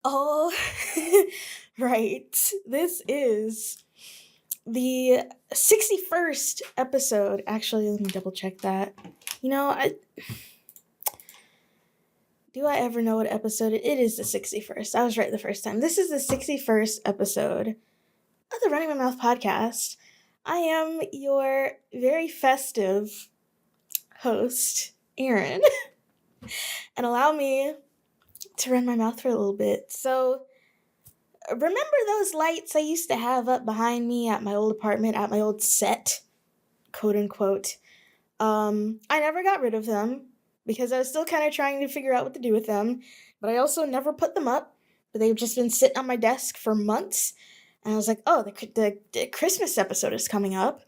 Oh, right. This is the 61st episode. Actually, let me double check that. You know, do I ever know what episode it is? The 61st. I was right the first time. This is the 61st episode of the Running My Mouth podcast. I am your very festive host, Aaron, and allow me to run my mouth for a little bit. So, remember those lights I used to have up behind me at my old apartment, at my old set, quote unquote? I never got rid of them because I was still kind of trying to figure out what to do with them, but I also never put them up. But they've just been sitting on my desk for months, and I was like, oh, the Christmas episode is coming up.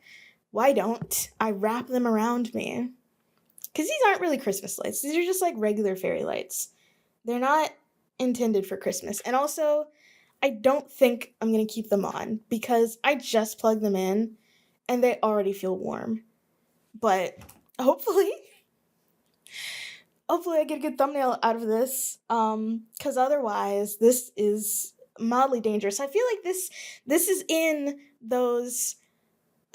Why don't I wrap them around me? Because these aren't really Christmas lights. These are just like regular fairy lights. They're not intended for Christmas. And also, I don't think I'm going to keep them on because I just plugged them in and they already feel warm. But hopefully, I get a good thumbnail out of this. Because otherwise, this is mildly dangerous. I feel like this is in those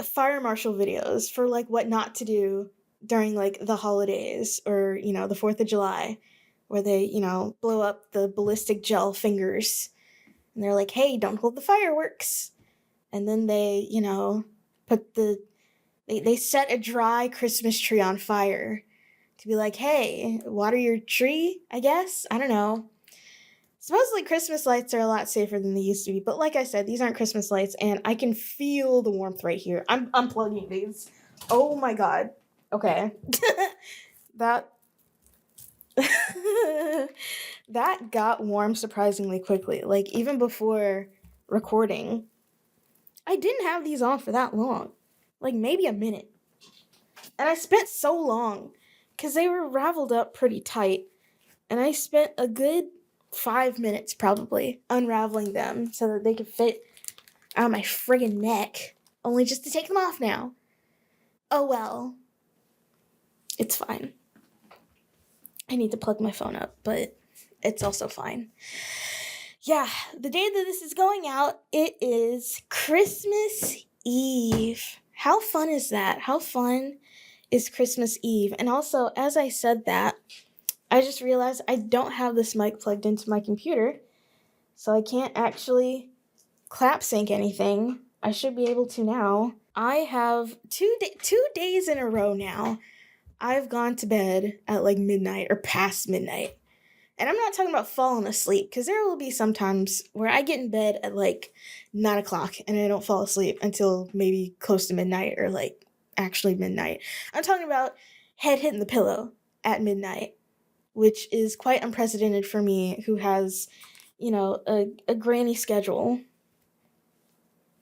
fire marshal videos for like what not to do during like the holidays or the 4th of July, where they blow up the ballistic gel fingers, and they're like, hey, don't hold the fireworks. And then they put they set a dry Christmas tree on fire to be like, hey, water your tree, I guess. I don't know. Supposedly Christmas lights are a lot safer than they used to be, but like I said, these aren't Christmas lights, and I can feel the warmth right here. I'm unplugging these. Oh my god. Okay. that that got warm surprisingly quickly. Like even before recording, I didn't have these on for that long. Like maybe a minute. And I spent so long because they were raveled up pretty tight. And I spent a good 5 minutes probably unraveling them so that they could fit on my friggin' neck. Only just to take them off now. Oh well. It's fine. I need to plug my phone up, but it's also fine. Yeah, the day that this is going out, it is Christmas Eve. How fun is that? How fun is Christmas Eve? And also, as I said that, I just realized I don't have this mic plugged into my computer, so I can't actually clap sync anything. I should be able to now. I have 2 days in a row now. I've gone to bed at like midnight or past midnight. And I'm not talking about falling asleep, because there will be some times where I get in bed at like 9 o'clock and I don't fall asleep until maybe close to midnight or like actually midnight. I'm talking about head hitting the pillow at midnight, which is quite unprecedented for me, who has, a granny schedule.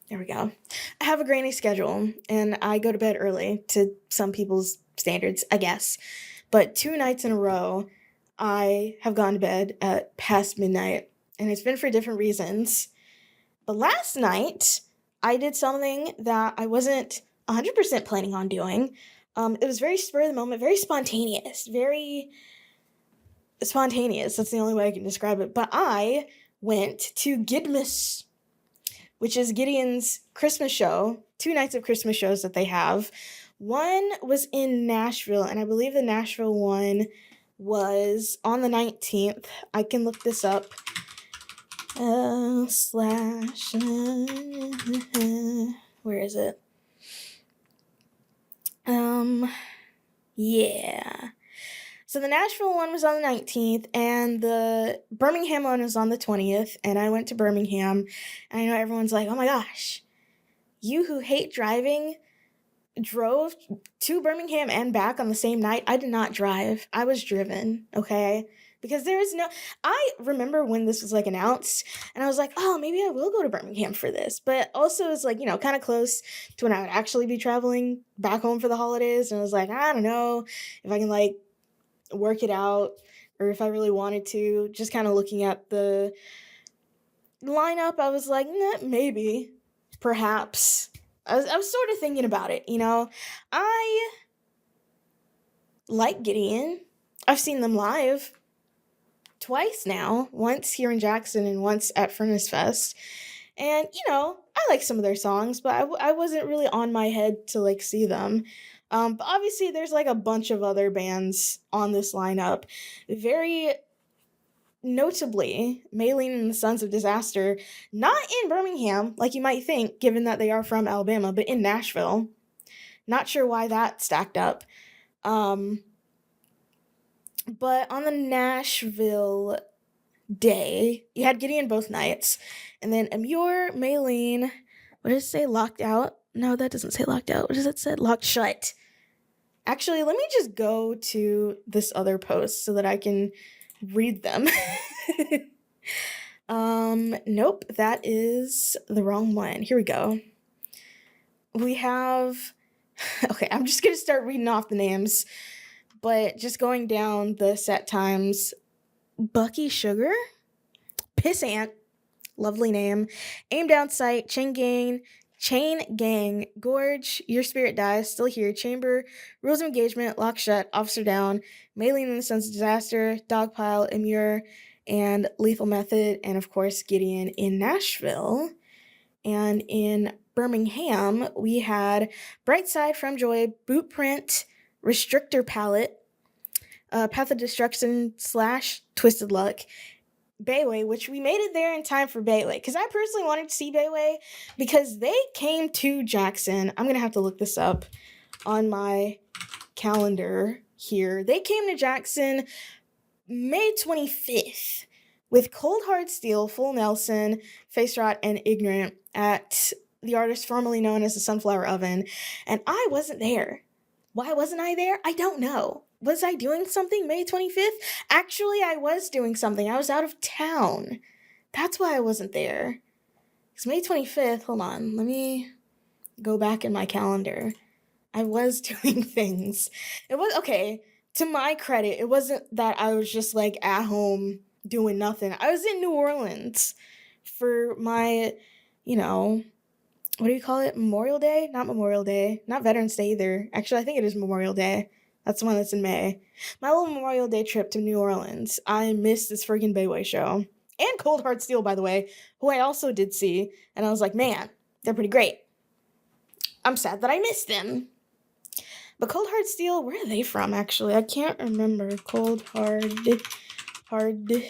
There we go. I have a granny schedule, and I go to bed early to some people's standards, I guess. But 2 nights in a row, I have gone to bed at past midnight, and it's been for different reasons. But last night, I did something that I wasn't 100% planning on doing. It was very spur of the moment, very spontaneous, very spontaneous. That's the only way I can describe it. But I went to Gidmas, which is Gideon's Christmas show, 2 nights of Christmas shows that they have. One was in Nashville, and I believe the Nashville one was on the 19th. I can look this up. Slash. Where is it? Yeah. So the Nashville one was on the 19th, and the Birmingham one was on the 20th, and I went to Birmingham, and I know everyone's like, oh my gosh, you who hate driving drove to Birmingham and back on the same night. I did not drive. I was driven, okay? Because there is no... I remember when this was, like, announced, and I was like, oh, maybe I will go to Birmingham for this. But also it's, like, kind of close to when I would actually be traveling back home for the holidays, and I was like, I don't know if I can, like, work it out, or if I really wanted to. Just kind of looking at the lineup, I was like, nah, maybe, perhaps. I was sort of thinking about it, I like Gideon. I've seen them live twice now, once here in Jackson and once at Furnace Fest. And, I like some of their songs, but I wasn't really on my head to like see them. But obviously, there's like a bunch of other bands on this lineup. Very notably, Maylene and the Sons of Disaster, not in Birmingham, like you might think, given that they are from Alabama, but in Nashville. Not sure why that stacked up. Um, but on the Nashville day, you had Gideon both nights, and then Amur, Maylene, what does it say? Locked out? No, that doesn't say locked out. What does it say? Locked shut. Actually, let me just go to this other post so that I can read them. Nope, that is the wrong one. Here we go. We have, okay, I'm just gonna start reading off the names, but just going down the set times. Bucky Sugar, Pissant, lovely name, Aim Down Sight, Chain Gang, Gorge, Your Spirit Dies, Still Here, Chamber, Rules of Engagement, Lock Shut, Officer Down, Maylene and the Sons of Disaster, Dogpile, Amur, and Lethal Method, and of course Gideon in Nashville. And in Birmingham, we had Brightside from Joy, Bootprint, Restrictor Palette, Path of Destruction / Twisted Luck, Bayway, which we made it there in time for Bayway, because I personally wanted to see Bayway because they came to Jackson. I'm going to have to look this up on my calendar here. They came to Jackson May 25th with Cold Hard Steel, Full Nelson, Facerot, and Ignorant at the artist formerly known as the Sunflower Oven, and I wasn't there. Why wasn't I there? I don't know. Was I doing something May 25th? Actually, I was doing something. I was out of town. That's why I wasn't there. It's May 25th. Hold on. Let me go back in my calendar. I was doing things. It was, okay, to my credit, it wasn't that I was just like at home doing nothing. I was in New Orleans for my, what do you call it? Memorial Day? Not Memorial Day. Not Veterans Day either. Actually, I think it is Memorial Day. That's the one that's in May. My little Memorial Day trip to New Orleans. I missed this freaking Bayway show. And Cold Hard Steel, by the way, who I also did see. And I was like, man, they're pretty great. I'm sad that I missed them. But Cold Hard Steel, where are they from, actually? I can't remember. Cold Hard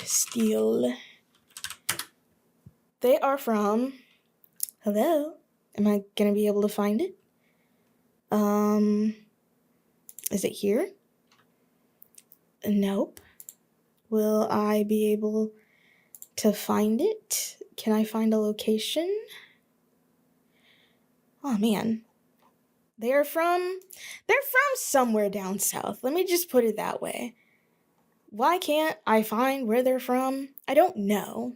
Steel. They are from... Hello? Am I going to be able to find it? Is it here? Nope. Will I be able to find it? Can I find a location? Oh, man. They're from somewhere down south. Let me just put it that way. Why can't I find where they're from? I don't know.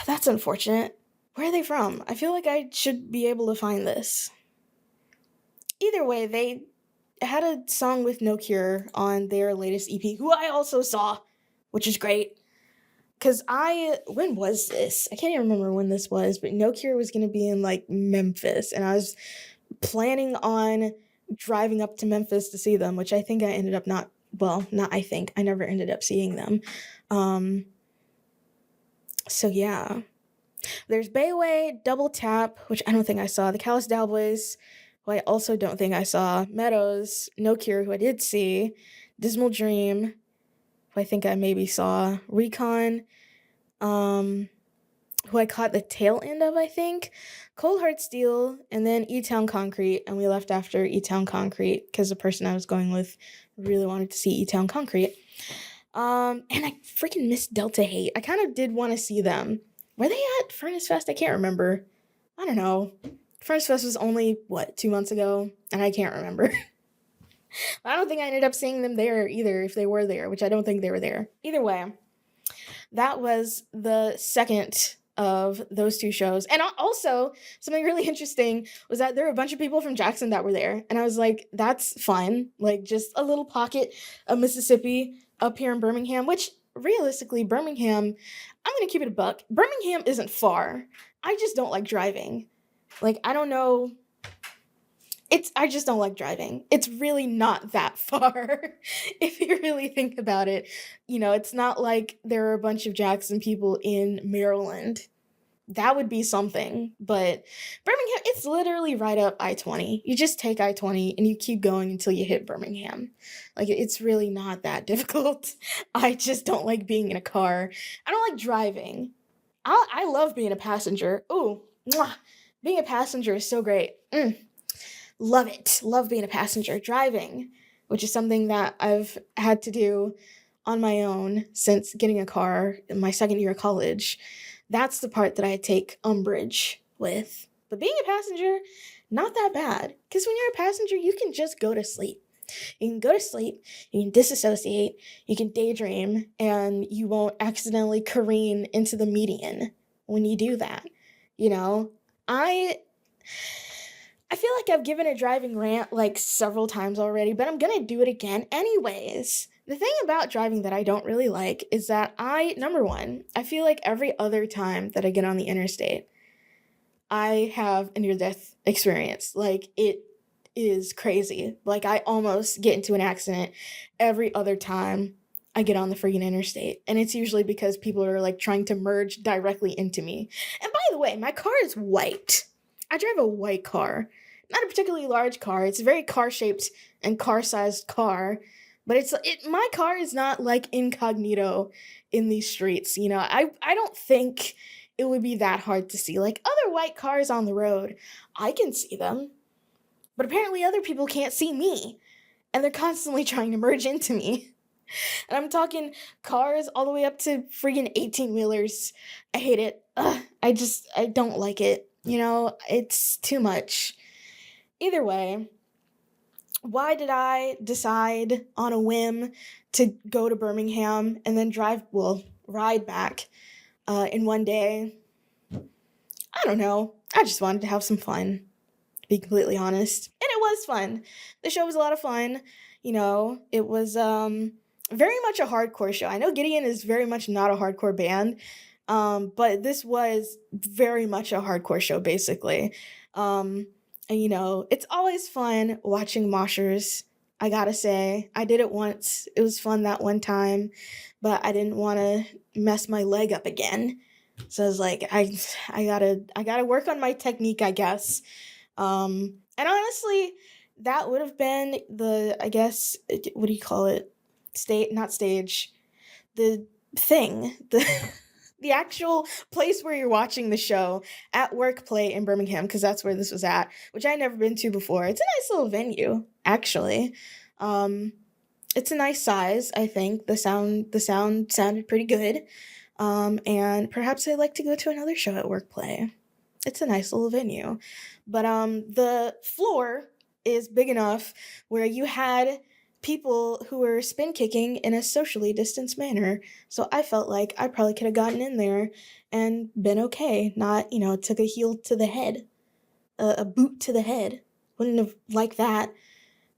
That's unfortunate. Where are they from? I feel like I should be able to find this. Either way, they had a song with No Cure on their latest EP, who I also saw, which is great. Because when was this? I can't even remember when this was, but No Cure was going to be in, Memphis, and I was planning on driving up to Memphis to see them, which I think I ended up I never ended up seeing them. So yeah. There's Bayway, Double Tap, which I don't think I saw, the Callous Cowboys, who I also don't think I saw, Meadows, No Cure, who I did see, Dismal Dream, who I think I maybe saw, Recon, who I caught the tail end of, I think, Cold Heart Steel, and then E-Town Concrete, and we left after E-Town Concrete, because the person I was going with really wanted to see E-Town Concrete. And I freaking missed Delta Hate. I kind of did want to see them. Were they at Furnace Fest? I can't remember. I don't know. Furnace Fest was only, 2 months ago? And I can't remember. I don't think I ended up seeing them there either, if they were there, which I don't think they were there. Either way, that was the second of those two shows. And also, something really interesting was that there were a bunch of people from Jackson that were there. And I was like, that's fun. Just a little pocket of Mississippi up here in Birmingham, which realistically, Birmingham, I'm going to keep it a buck. Birmingham isn't far. I just don't like driving. I don't know I just don't like driving. It's really not that far. If you really think about it. It's not like there are a bunch of Jackson people in Maryland. That would be something. But Birmingham, it's literally right up I-20. You just take I-20 and you keep going until you hit Birmingham. Like, it's really not that difficult. I just don't like being in a car. I don't like driving. I love being a passenger. Ooh, mwah. Being a passenger is so great. Love it. Love being a passenger. Driving, which is something that I've had to do on my own since getting a car in my second year of college. That's the part that I take umbrage with. But being a passenger, not that bad. Because when you're a passenger, you can just go to sleep. You can go to sleep, you can disassociate, you can daydream, and you won't accidentally careen into the median when you do that. You know, I I feel like I've given a driving rant like several times already, but I'm gonna do it again anyways. The thing about driving that I don't really like is that number one, I feel like every other time that I get on the interstate, I have a near death experience. Like, it is crazy. Like, I almost get into an accident every other time I get on the freaking interstate. And it's usually because people are like trying to merge directly into me. And by the way, my car is white. I drive a white car. Not a particularly large car. It's a very car shaped and car sized car. But my car is not like incognito in these streets. I don't think it would be that hard to see. Like, other white cars on the road, I can see them. But apparently other people can't see me. And they're constantly trying to merge into me. And I'm talking cars all the way up to freaking 18-wheelers. I hate it. Ugh, I don't like it. It's too much. Either way, why did I decide on a whim to go to Birmingham and then ride back in one day? I don't know. I just wanted to have some fun, to be completely honest. And it was fun. The show was a lot of fun. It was very much a hardcore show. I know Gideon is very much not a hardcore band, but this was very much a hardcore show, basically. And it's always fun watching moshers. I gotta say, I did it once. It was fun that one time, but I didn't want to mess my leg up again. So I was like, I gotta work on my technique, I guess. And honestly, that would have been I guess, what do you call it? Not stage, the thing, the actual place where you're watching the show at Work Play in Birmingham, because that's where this was at, which I'd never been to before. It's a nice little venue, actually. It's a nice size, I think. The sound sounded pretty good. And perhaps I'd like to go to another show at Work Play. It's a nice little venue. But the floor is big enough where you had people who were spin kicking in a socially distanced manner. So I felt like I probably could have gotten in there and been okay. Not, took a heel to the head, a boot to the head. Wouldn't have liked that.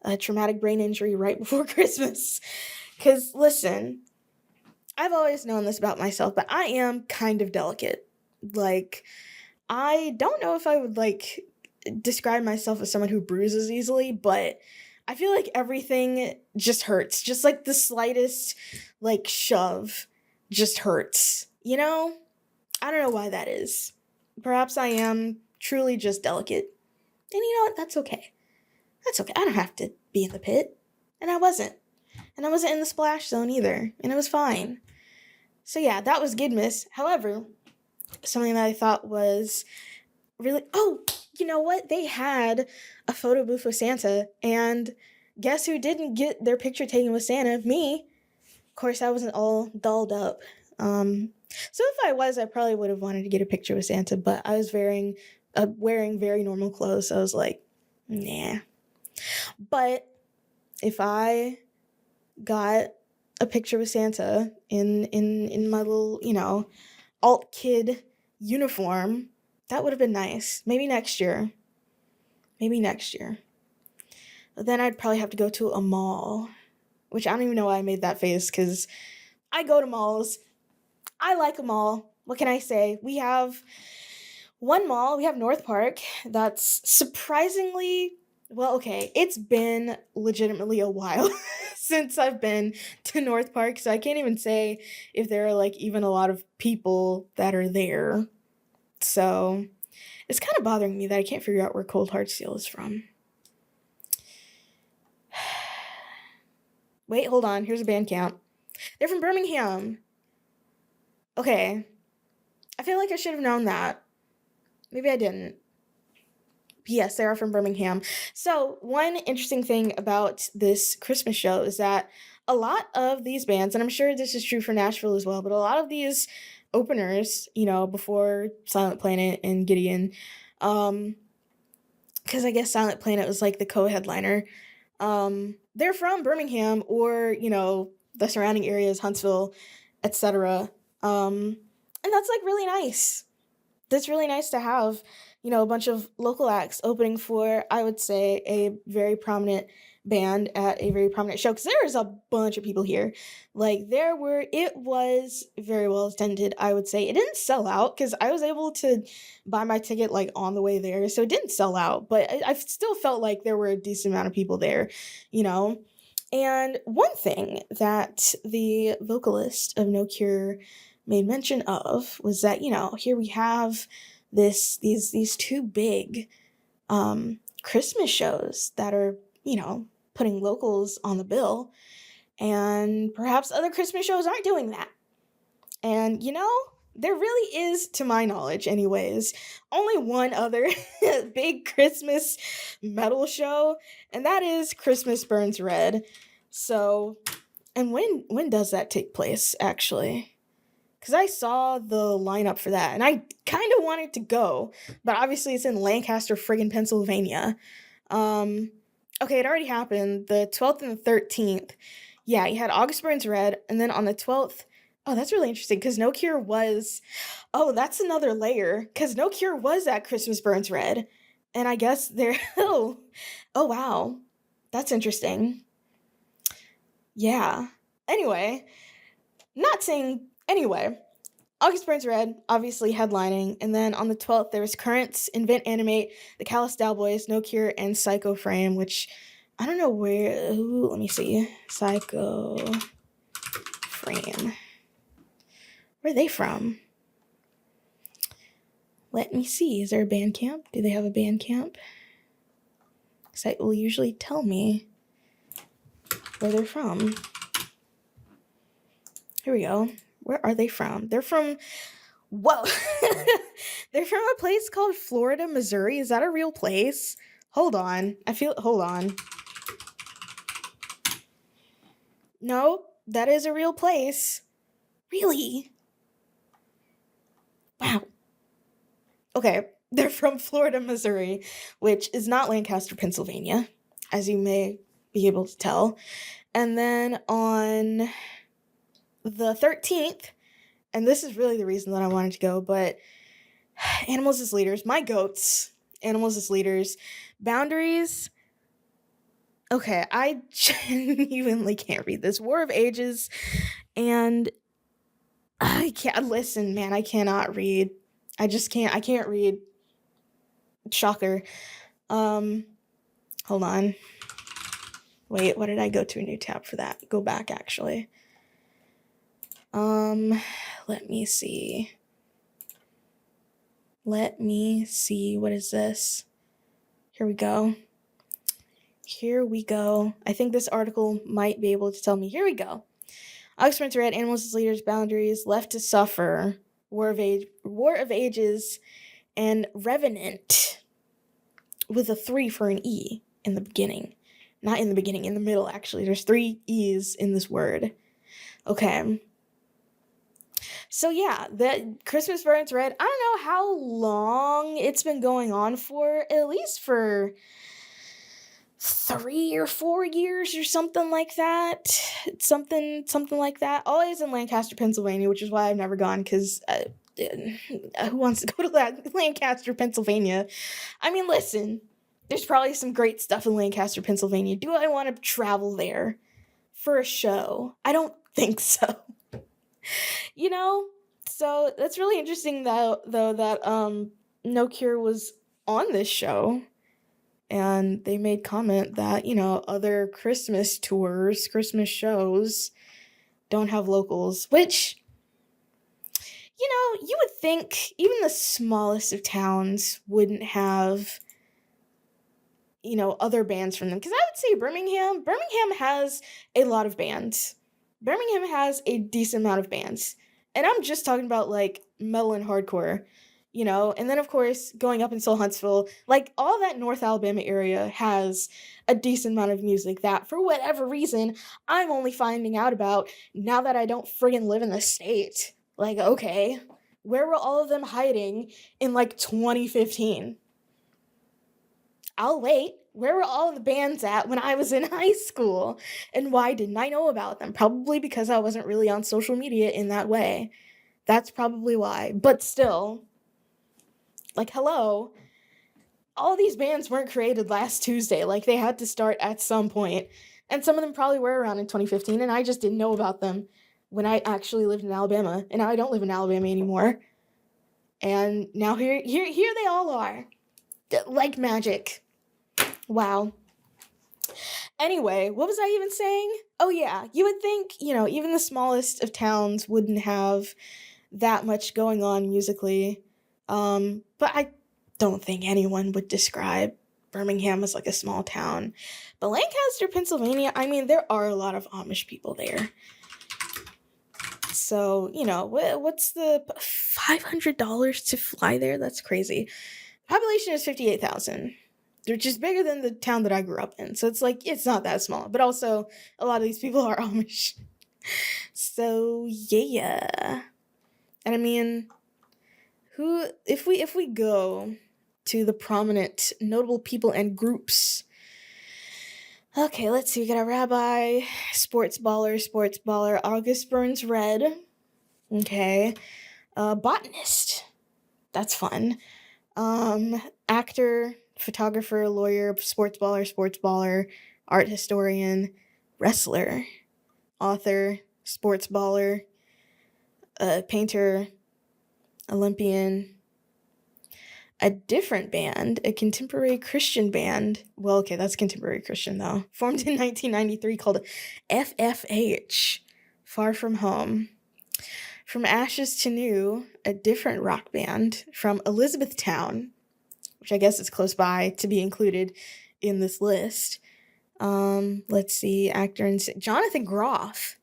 A traumatic brain injury right before Christmas. Because, listen, I've always known this about myself, but I am kind of delicate. Like, I don't know if I would, describe myself as someone who bruises easily, but I feel like everything just hurts. Just, the slightest, shove just hurts. I don't know why that is. Perhaps I am truly just delicate. And you know what? That's okay. That's okay. I don't have to be in the pit. And I wasn't. And I wasn't in the splash zone either. And it was fine. So yeah, that was Gidmas. However, something that I thought was really... Oh, you know what? They had a photo booth with Santa. And guess who didn't get their picture taken with Santa? Me. Of course, I wasn't all dolled up. So if I was, I probably would have wanted to get a picture with Santa. But I was wearing very normal clothes. So I was like, nah. But if I got a picture with Santa in my little, alt kid uniform, that would have been nice. Maybe next year. But then I'd probably have to go to a mall, which I don't even know why I made that face, because I go to malls. I like a mall. What can I say? We have one mall. We have North Park. That's surprisingly Well, okay, it's been legitimately a while since I've been to North Park, so I can't even say if there are like even a lot of people that are there. So it's kind of bothering me that I can't figure out where Cold Hard Steel is from. Wait, hold on. Here's a band count. They're from Birmingham. Okay. I feel like I should have known that. Maybe I didn't. Yes, they are from Birmingham. So, one interesting thing about this Christmas show is that a lot of these bands, and I'm sure this is true for Nashville as well, but a lot of these openers, before Silent Planet and Gideon, um, because I guess Silent Planet was like the co-headliner. They're from Birmingham or the surrounding areas, Huntsville, etc. And that's like really nice. That's really nice to have, a bunch of local acts opening for, I would say, a very prominent band at a very prominent show. Because there is a bunch of people here. Like, it was very well attended, I would say. It didn't sell out because I was able to buy my ticket, like, on the way there. So it didn't sell out. But I still felt like there were a decent amount of people there, you know? And one thing that the vocalist of No Cure made mention of was that, here we have these two big Christmas shows that are, putting locals on the bill, and perhaps other Christmas shows aren't doing that. And there really is, to my knowledge anyways, only one other big Christmas metal show, and that is Christmas Burns Red. So, and when does that take place actually? Because I saw the lineup for that, and I kind of wanted to go, but obviously it's in Lancaster, friggin' Pennsylvania. Um, okay, it already happened, the 12th and the 13th. Yeah, you had August Burns Red, and then on the 12th, oh, that's really interesting, because No Cure was, oh, that's another layer, because No Cure was at Christmas Burns Red, and I guess they're, oh, wow, that's interesting. Yeah. Anyway, not saying, anyway, August Burns Red, obviously headlining, and then on the 12th there was Currents, Invent Animate, The Callous Cowboys, No Cure, and Psycho Frame, which I don't know where. Ooh, let me see. Psycho Frame. Where are they from? Let me see. Is there a band camp? Do they have a band camp? Because it will usually tell me where they're from. Here we go. Where are they from? They're from. Whoa. They're from a place called Florida, Missouri. Is that a real place? Hold on. Hold on. No, that is a real place. Really? Wow. Okay, they're from Florida, Missouri, which is not Lancaster, Pennsylvania, as you may be able to tell. And then on the 13th, and this is really the reason that I wanted to go, but Animals as Leaders, my goats, Animals as Leaders, Boundaries. Okay, I genuinely can't read this. War of Ages, and I can't listen, man. I cannot read. I can't read. Shocker. Um, Hold on. Wait, what did I go to a new tab for that? Go back actually. Um, let me see. Let me see. What is this? Here we go. Here we go. I think this article might be able to tell me. Here we go. Oxford's Red, Animals as Leaders, Boundaries, Left to Suffer, War of Ages, and Revenant, with a 3 for an E in the beginning. Not in the beginning, in the middle, actually. There's 3 E's in this word. Okay. So yeah, the Christmas Burns Red, I don't know how long it's been going on for, at least for 3 or 4 years or something like that. Something like that. Always in Lancaster, Pennsylvania, which is why I've never gone, because who wants to go to Lancaster, Pennsylvania? I mean, listen, there's probably some great stuff in Lancaster, Pennsylvania. Do I want to travel there for a show? I don't think so. So that's really interesting though that No Cure was on this show. and they made comment that, other Christmas tours, Christmas shows don't have locals, which, you would think even the smallest of towns wouldn't have, other bands from them. Because I would say Birmingham has a lot of bands. Birmingham has a decent amount of bands. And I'm just talking about like metal and hardcore, and then of course going up until Huntsville, like all that North Alabama area has a decent amount of music that for whatever reason I'm only finding out about now that I don't friggin' live in the state. Like, okay, where were all of them hiding in like 2015? I'll wait. Where were all the bands at when I was in high school? And why didn't I know about them? Probably because I wasn't really on social media in that way. That's probably why. But still, like, hello. All these bands weren't created last Tuesday. Like, they had to start at some point. And some of them probably were around in 2015, and I just didn't know about them when I actually lived in Alabama. And now I don't live in Alabama anymore. And now here they all are. Like magic. Wow. Anyway, what was I even saying? Oh yeah, you would think, even the smallest of towns wouldn't have that much going on musically. But I don't think anyone would describe Birmingham as like a small town. But Lancaster, Pennsylvania, I mean, there are a lot of Amish people there. So, what's the $500 to fly there? That's crazy. Population is 58,000. Which is bigger than the town that I grew up in. So it's like, it's not that small. But also, a lot of these people are Amish. So, yeah. And I mean, if we go to the prominent, notable people and groups. Okay, let's see. We got a rabbi, sports baller, August Burns Red. Okay. Botanist. That's fun. Actor, photographer, lawyer, sports baller, art historian, wrestler, author, sports baller, painter, Olympian, a different band, a contemporary Christian band. Well, okay, that's contemporary Christian though. Formed in 1993 called FFH, Far From Home. From Ashes to New, a different rock band from Elizabethtown, which I guess is close by to be included in this list. Let's see, actor and Jonathan Groff.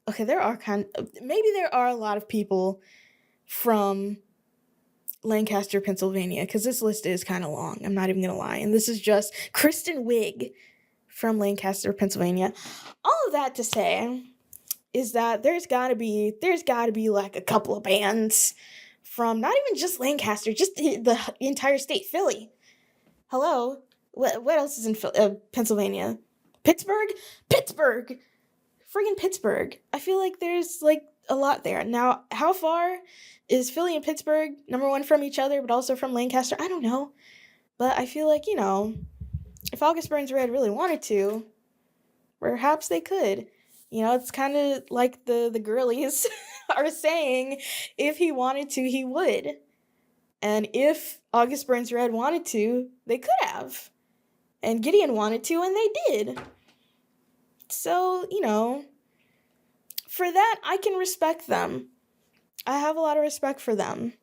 Okay, maybe there are a lot of people from Lancaster, Pennsylvania, because this list is kind of long. I'm not even gonna lie. And this is just Kristen Wiig from Lancaster, Pennsylvania. All of that to say is that there's gotta be like a couple of bands from not even just Lancaster, just the entire state. Philly. Hello. What else is in Pennsylvania? Pittsburgh. Friggin' Pittsburgh. I feel like there's like a lot there. Now, how far is Philly and Pittsburgh, number one, from each other, but also from Lancaster? I don't know. But I feel like, if August Burns Red really wanted to, perhaps they could. It's kind of like the girlies are saying, if he wanted to, he would. And if August Burns Red wanted to, they could have. And Gideon wanted to, and they did. So, for that, I can respect them. I have a lot of respect for them.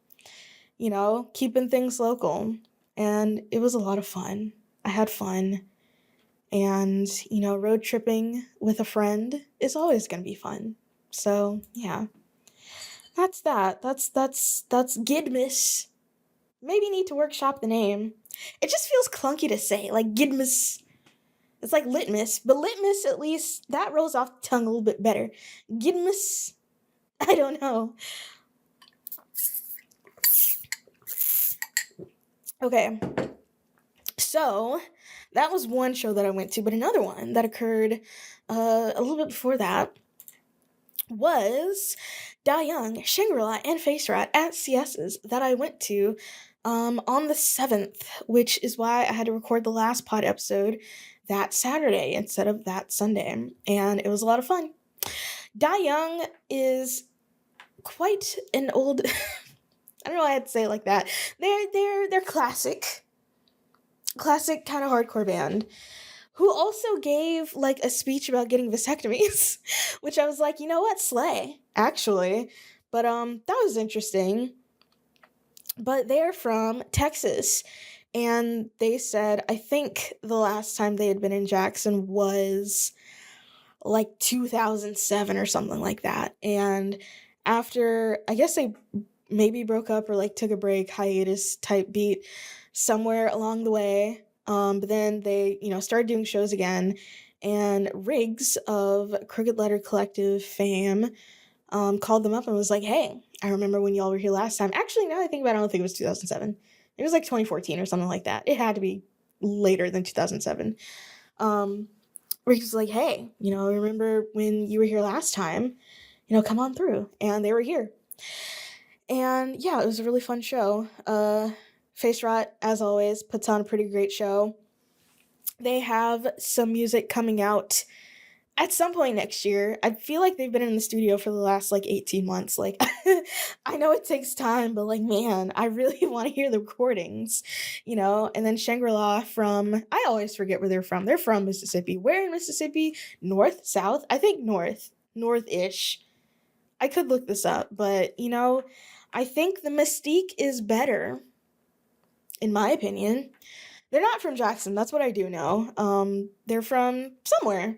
Keeping things local. And it was a lot of fun. I had fun. And, road tripping with a friend is always going to be fun. So, yeah. That's that. That's Gidmas. Maybe need to workshop the name. It just feels clunky to say. Like, Gidmas. It's like litmus. But litmus, at least, that rolls off the tongue a little bit better. Gidmas. I don't know. Okay. So, that was one show that I went to, but another one that occurred a little bit before that was Da Young, Shangri-La, and Facerot at CS's that I went to on the 7th, which is why I had to record the last pod episode that Saturday instead of that Sunday, and it was a lot of fun. Da Young is quite an old... I don't know why I had to say it like that. They're classic. classic kind of hardcore band, who also gave like a speech about getting vasectomies, which I was like, you know what, slay, actually. But that was interesting. But they're from Texas, and they said I think the last time they had been in Jackson was like 2007 or something like that. And after, I guess they maybe broke up or like took a break, hiatus type beat somewhere along the way. But then they, started doing shows again. And Riggs of Crooked Letter Collective fame called them up and was like, hey, I remember when y'all were here last time. Actually, now I think about it, I don't think it was 2007. It was like 2014 or something like that. It had to be later than 2007. Rick was like, hey, remember when you were here last time? Come on through. And they were here. And yeah, it was a really fun show. Facerot, as always, puts on a pretty great show. They have some music coming out at some point next year. I feel like they've been in the studio for the last like 18 months. Like, I know it takes time, but like, man, I really want to hear the recordings, And then Shangri-La I always forget where they're from. They're from Mississippi. Where in Mississippi? North, south? I think north-ish. I could look this up, but I think the mystique is better, in my opinion. They're not from Jackson. That's what I do know. They're from somewhere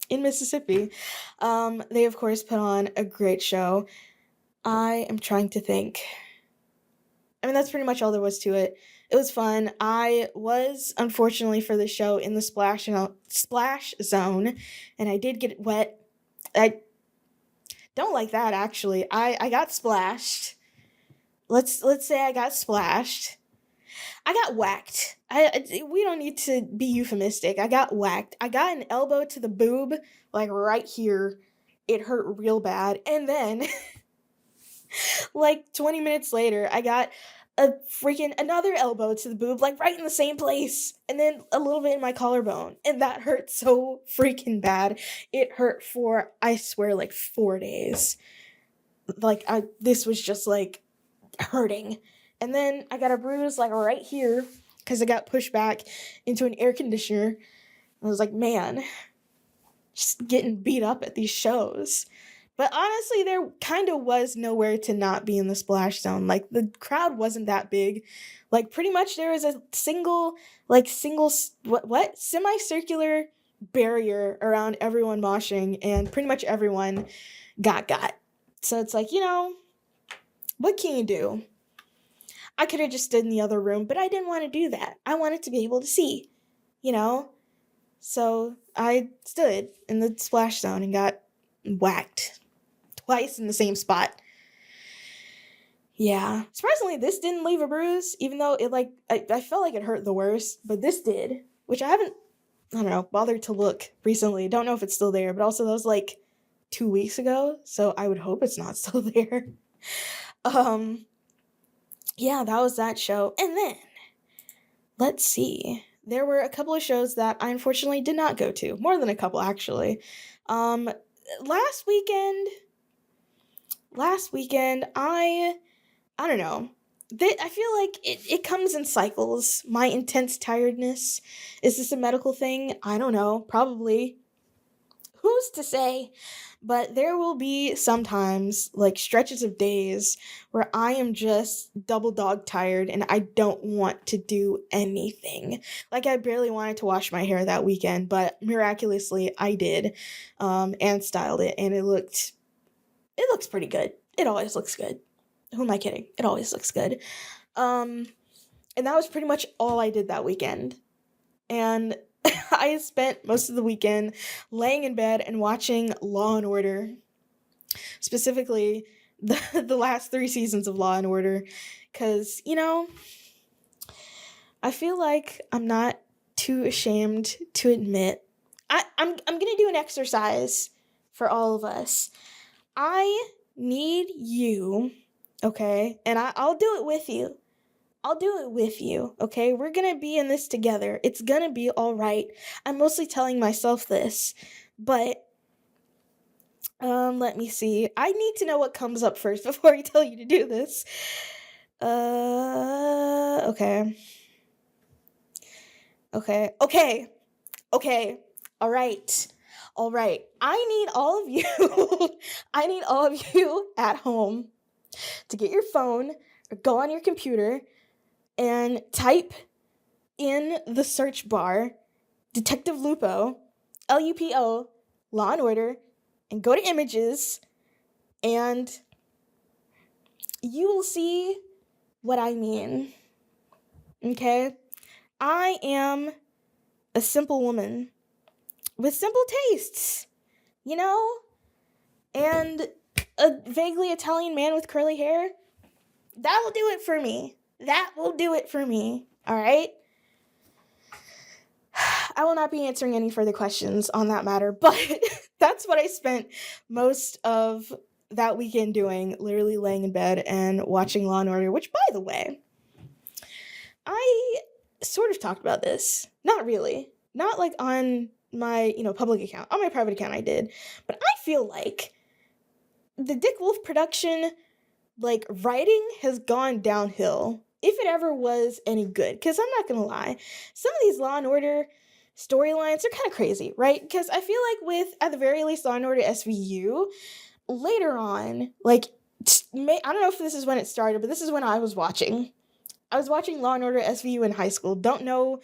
in Mississippi. They, of course, put on a great show. I am trying to think. I mean, that's pretty much all there was to it. It was fun. I was, unfortunately for the show, in the splash zone, and I did get wet. I don't like that, actually. I got splashed. Let's say I got splashed. I got whacked. We don't need to be euphemistic. I got whacked. I got an elbow to the boob, like right here. It hurt real bad. And then, like 20 minutes later, I got another elbow to the boob, like right in the same place. And then a little bit in my collarbone. And that hurt so freaking bad. It hurt for, I swear, like 4 days. Like, this was just like hurting. And then I got a bruise like right here because I got pushed back into an air conditioner. I was like, man, just getting beat up at these shows. But honestly, there kind of was nowhere to not be in the splash zone. Like, the crowd wasn't that big. Like, pretty much there was a semicircular barrier around everyone moshing, and pretty much everyone got. So it's like, what can you do? I could have just stood in the other room, but I didn't want to do that. I wanted to be able to see, So I stood in the splash zone and got whacked twice in the same spot. Yeah. Surprisingly, this didn't leave a bruise, even though I felt like it hurt the worst, but this did, which I haven't, bothered to look recently. Don't know if it's still there, but also that was like 2 weeks ago, so I would hope it's not still there. Yeah, that was that show. And then, let's see. There were a couple of shows that I unfortunately did not go to. More than a couple, actually. Last weekend, I don't know. I feel like it comes in cycles. My intense tiredness. Is this a medical thing? I don't know. Probably. Who's to say? But there will be sometimes, like, stretches of days where I am just double dog tired and I don't want to do anything. Like, I barely wanted to wash my hair that weekend, but miraculously I did, and styled it, and it looks pretty good. It always looks good. Who am I kidding? It always looks good. And that was pretty much all I did that weekend. And I spent most of the weekend laying in bed and watching Law and Order. Specifically, the last 3 seasons of Law and Order. Because, I feel like I'm not too ashamed to admit. I'm going to do an exercise for all of us. I need you, okay? And I'll do it with you. Okay? We're gonna be in this together. It's gonna be alright. I'm mostly telling myself this, but, let me see. I need to know what comes up first before I tell you to do this. Okay. Okay. Okay. All right. All right. I need all of you. I need all of you at home to get your phone or go on your computer and type in the search bar Detective Lupo, Lupo, Law and Order, and go to images, and you will see what I mean. Okay? I am a simple woman with simple tastes, you know? And a vaguely Italian man with curly hair. That will do it for me. That will do it for me. All right? I will not be answering any further questions on that matter, but that's what I spent most of that weekend doing, literally laying in bed and watching Law and Order, which, by the way, I sort of talked about this. Not really. Not like on my, public account. On my private account I did. But I feel like the Dick Wolf production, like, writing has gone downhill. If it ever was any good. Because I'm not going to lie. Some of these Law and Order storylines are kind of crazy, right? Because I feel like with, at the very least, Law and Order SVU, later on, like, I don't know if this is when it started, but this is when I was watching. I was watching Law and Order SVU in high school. Don't know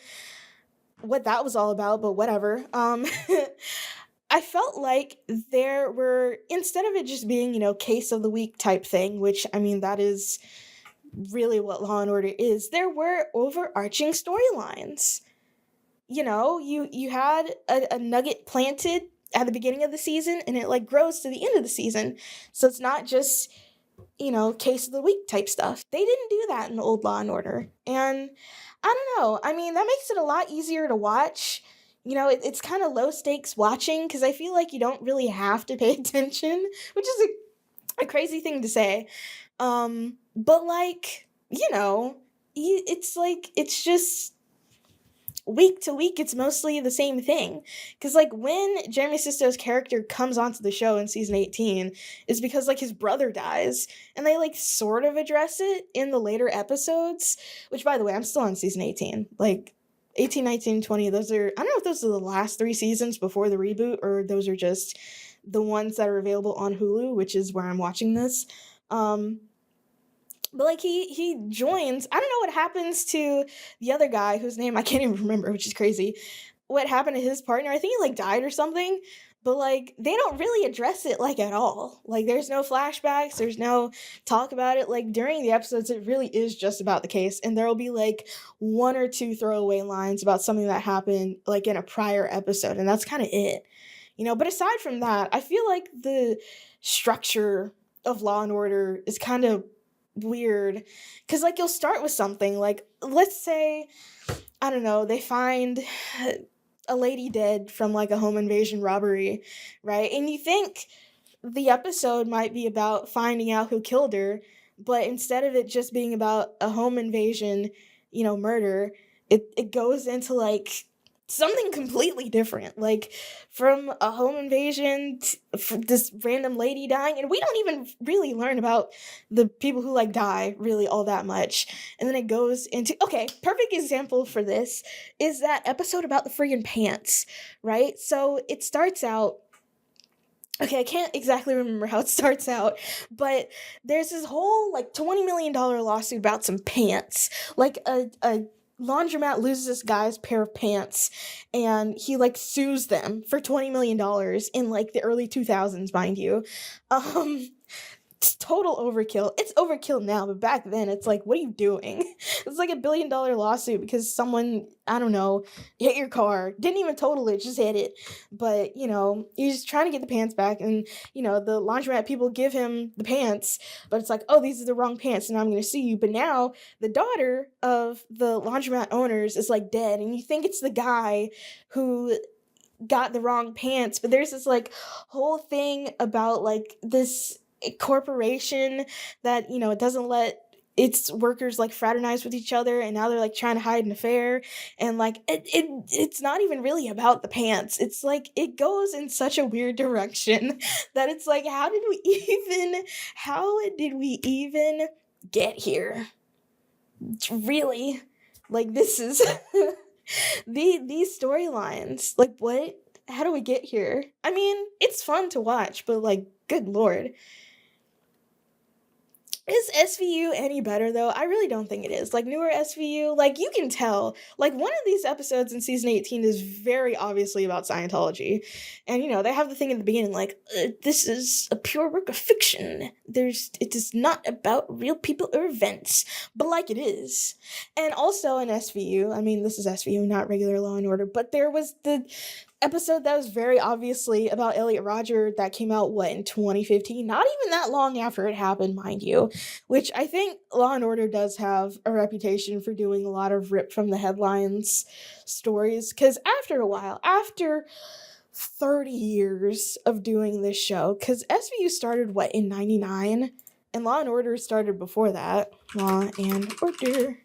what that was all about, but whatever. I felt like there were, instead of it just being, case of the week type thing, which, I mean, that is really what Law and Order is, there were overarching storylines. You had a nugget planted at the beginning of the season, and it, like, grows to the end of the season. So it's not just, case of the week type stuff. They didn't do that in old Law and Order. And I don't know. I mean, that makes it a lot easier to watch. It's kind of low stakes watching because I feel like you don't really have to pay attention, which is a crazy thing to say. But, like, it's like, it's just week to week, it's mostly the same thing. Because, like, when Jeremy Sisto's character comes onto the show in season 18, it's because, like, his brother dies, and they, like, sort of address it in the later episodes, which, by the way, I'm still on season 18. Like, 18, 19, 20, those are, I don't know if those are the last 3 seasons before the reboot, or those are just the ones that are available on Hulu, which is where I'm watching this. But, like, he joins. I don't know what happens to the other guy whose name I can't even remember, which is crazy. What happened to his partner? I think he, like, died or something. But, like, they don't really address it, like, at all. Like, there's no flashbacks. There's no talk about it. Like, during the episodes, it really is just about the case. And there will be, like, 1 or 2 throwaway lines about something that happened, like, in a prior episode. And that's kind of it. But aside from that, I feel like the structure of Law and Order is kind of weird, because, like, you'll start with something, like, let's say, I don't know, they find a lady dead from, like, a home invasion robbery, right? And you think the episode might be about finding out who killed her, but instead of it just being about a home invasion, murder, it goes into, like, something completely different, like, from a home invasion to this random lady dying, and we don't even really learn about the people who, like, die really all that much. And then it goes into, okay, perfect example for this is that episode about the friggin' pants, right? So it starts out, okay, I can't exactly remember how it starts out, but there's this whole, like, $20 million lawsuit about some pants. Like, a laundromat loses this guy's pair of pants, and he, like, sues them for $20 million in, like, the early 2000s, mind you. It's total overkill. It's overkill now, but back then it's like, what are you doing? It's like $1 billion lawsuit because someone, I don't know, hit your car. Didn't even total it, just hit it. But, he's trying to get the pants back, and, the laundromat people give him the pants, but it's like, oh, these are the wrong pants, and I'm going to sue you. But now the daughter of the laundromat owners is, like, dead, and you think it's the guy who got the wrong pants, but there's this, like, whole thing about, like, this corporation that, it doesn't let its workers, like, fraternize with each other, and now they're, like, trying to hide an affair, and, like, it's not even really about the pants. It's like, it goes in such a weird direction that it's like, how did we even get here? Really? Like, this is These storylines, like, what? How do we get here? I mean, it's fun to watch, but like, good lord. Is SVU any better though? I really don't think it is. Like newer SVU, like you can tell, like one of these episodes in season 18 is very obviously about Scientology. And you know, they have the thing in the beginning like this is a pure work of fiction. It is not about real people or events, but like it is. And also in SVU, I mean this is SVU, not regular Law and Order, but there was the episode that was very obviously about Elliot Rodger that came out in 2015, not even that long after it happened, mind you, which I think Law and Order does have a reputation for doing a lot of rip from the headlines stories, because after a while, after 30 years of doing this show, because SVU started in 99, and Law and Order started before that. Law and Order.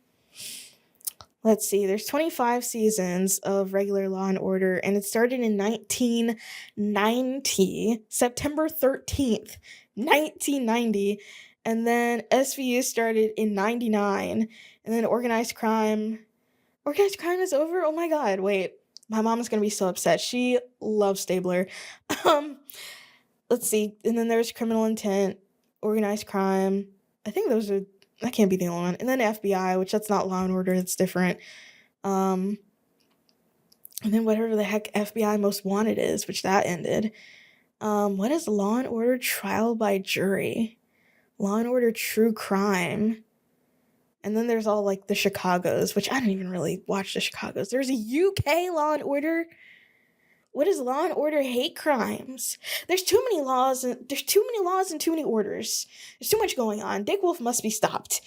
Let's see, there's 25 seasons of regular Law and Order, and it started in 1990, September 13th, 1990, and then SVU started in 99, and then Organized Crime is over? Oh my god, wait, my mom is gonna be so upset. She loves Stabler. Let's see, and then there's Criminal Intent, Organized Crime, I think that can't be the only one. And then FBI, which that's not Law and Order, it's different. And then whatever the heck FBI Most Wanted is, which that ended. What is Law and Order Trial by Jury? Law and Order True Crime. And then there's all like the Chicagos, which I don't even really watch the Chicagos. There's a UK Law and Order. What is Law and Order Hate Crimes? There's too many laws and too many orders. There's too much going on. Dick Wolf must be stopped.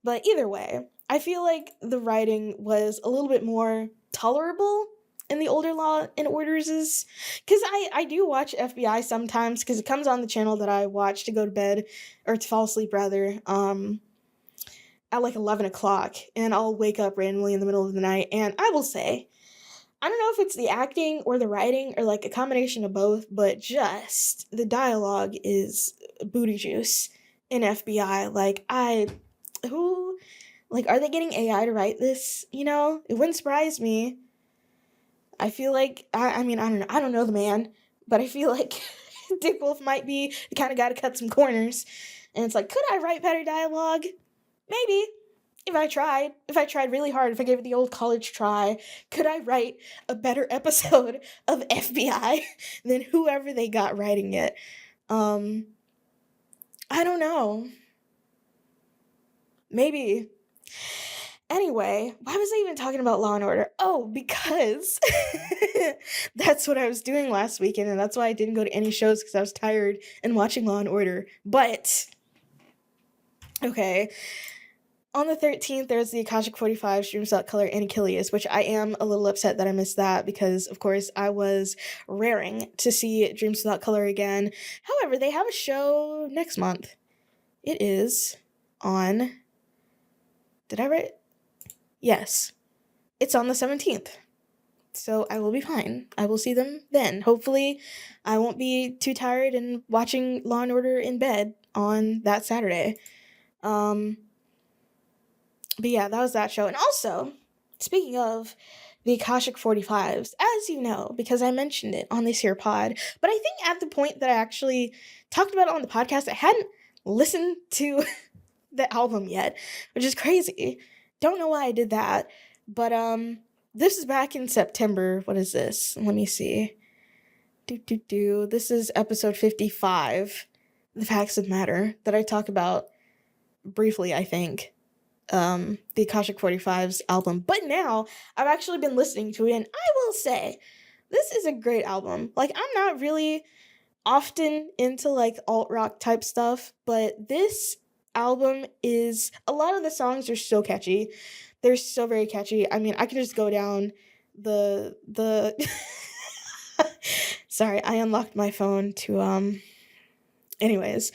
But either way, I feel like the writing was a little bit more tolerable in the older Law and Orders, because I do watch FBI sometimes because it comes on the channel that I watch to go to bed, or to fall asleep rather, at like 11 o'clock, and I'll wake up randomly in the middle of the night, and I will say, I don't know if it's the acting or the writing or like a combination of both, but just the dialogue is booty juice in FBI. Are they getting AI to write this? You know, it wouldn't surprise me. I feel like, I mean, I don't know the man, but I feel like Dick Wolf might be the kind of guy to cut some corners. And it's like, could I write better dialogue? Maybe. If I tried really hard, if I gave it the old college try, could I write a better episode of FBI than whoever they got writing it? I don't know. Maybe. Anyway, why was I even talking about Law and Order? Oh, because that's what I was doing last weekend, and that's why I didn't go to any shows, because I was tired and watching Law and Order. But, okay. On the 13th, there's the Akashic 45, Dreams Without Color, and Achilles, which I am a little upset that I missed that because, of course, I was raring to see Dreams Without Color again. However, they have a show next month. It is on... Did I write? Yes. It's on the 17th. So I will be fine. I will see them then. Hopefully, I won't be too tired and watching Law and Order in bed on that Saturday. But yeah, that was that show. And also, speaking of the Akashic 45s, as you know, because I mentioned it on this here pod, but I think at the point that I actually talked about it on the podcast, I hadn't listened to the album yet, which is crazy. Don't know why I did that. But this is back in September. What is this? Let me see. This is episode 55, The Facts of Matter, that I talk about briefly, I think. The Akashic 45's album. But now I've actually been listening to it, and I will say this is a great album. Like, I'm not really often into like alt rock type stuff, but this album is, a lot of the songs are so catchy. They're so very catchy. I mean, I can just go down the sorry, I unlocked my phone to anyways,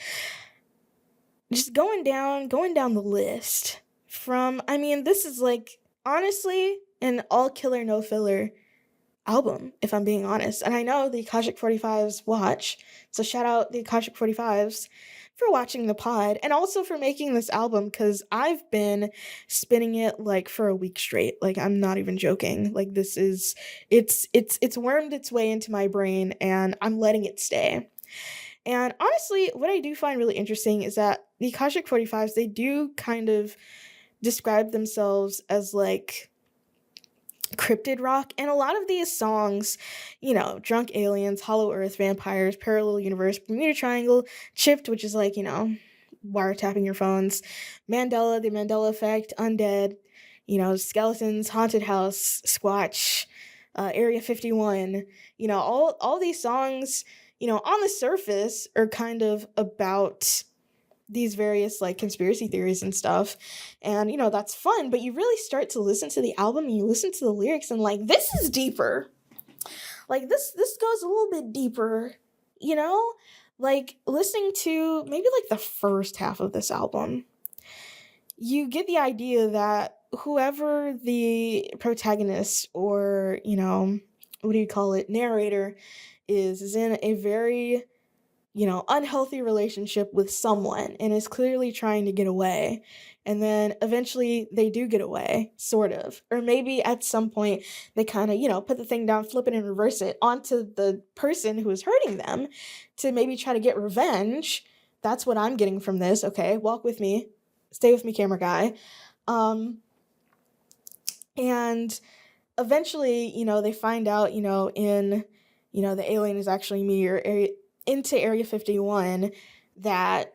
just going down the list. I mean, this is like, honestly, an all killer, no filler album, if I'm being honest. And I know the Akashic 45s watch, so shout out the Akashic 45s for watching the pod and also for making this album because I've been spinning it like for a week straight. Like I'm not even joking. Like this is it's wormed its way into my brain and I'm letting it stay. And honestly, what I do find really interesting is that the Akashic 45s, they do kind of describe themselves as like cryptid rock, and a lot of these songs, Drunk Aliens, Hollow Earth, Vampires, Parallel Universe, Bermuda Triangle, Chipped, which is like, wiretapping your phones, Mandela, The Mandela Effect, Undead, Skeletons, Haunted House, Squatch, Area 51, all these songs, on the surface are kind of about these various like conspiracy theories and stuff, and that's fun, but you really start to listen to the album and you listen to the lyrics and like this is deeper, like this goes a little bit deeper, like listening to maybe like the first half of this album, you get the idea that whoever the protagonist or what do you call it, narrator is in a very unhealthy relationship with someone and is clearly trying to get away. And then eventually they do get away, sort of. Or maybe at some point they kind of, put the thing down, flip it and reverse it onto the person who is hurting them to maybe try to get revenge. That's what I'm getting from this. Okay, walk with me. Stay with me, camera guy. And eventually, they find out, in, the alien is actually me or into Area 51, that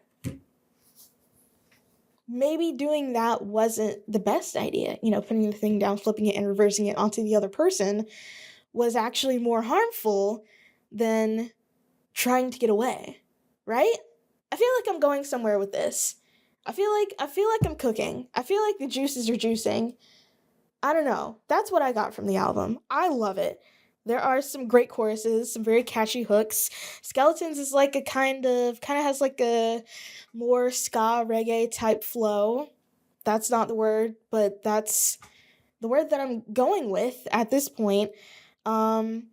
maybe doing that wasn't the best idea. Putting the thing down, flipping it, and reversing it onto the other person was actually more harmful than trying to get away, right? I feel like I'm going somewhere with this. I feel like I'm cooking. I feel like the juices are juicing. I don't know. That's what I got from the album. I love it. There are some great choruses, some very catchy hooks. Skeletons is like a kind of has like a more ska reggae type flow. That's not the word, but that's the word that I'm going with at this point. Squatch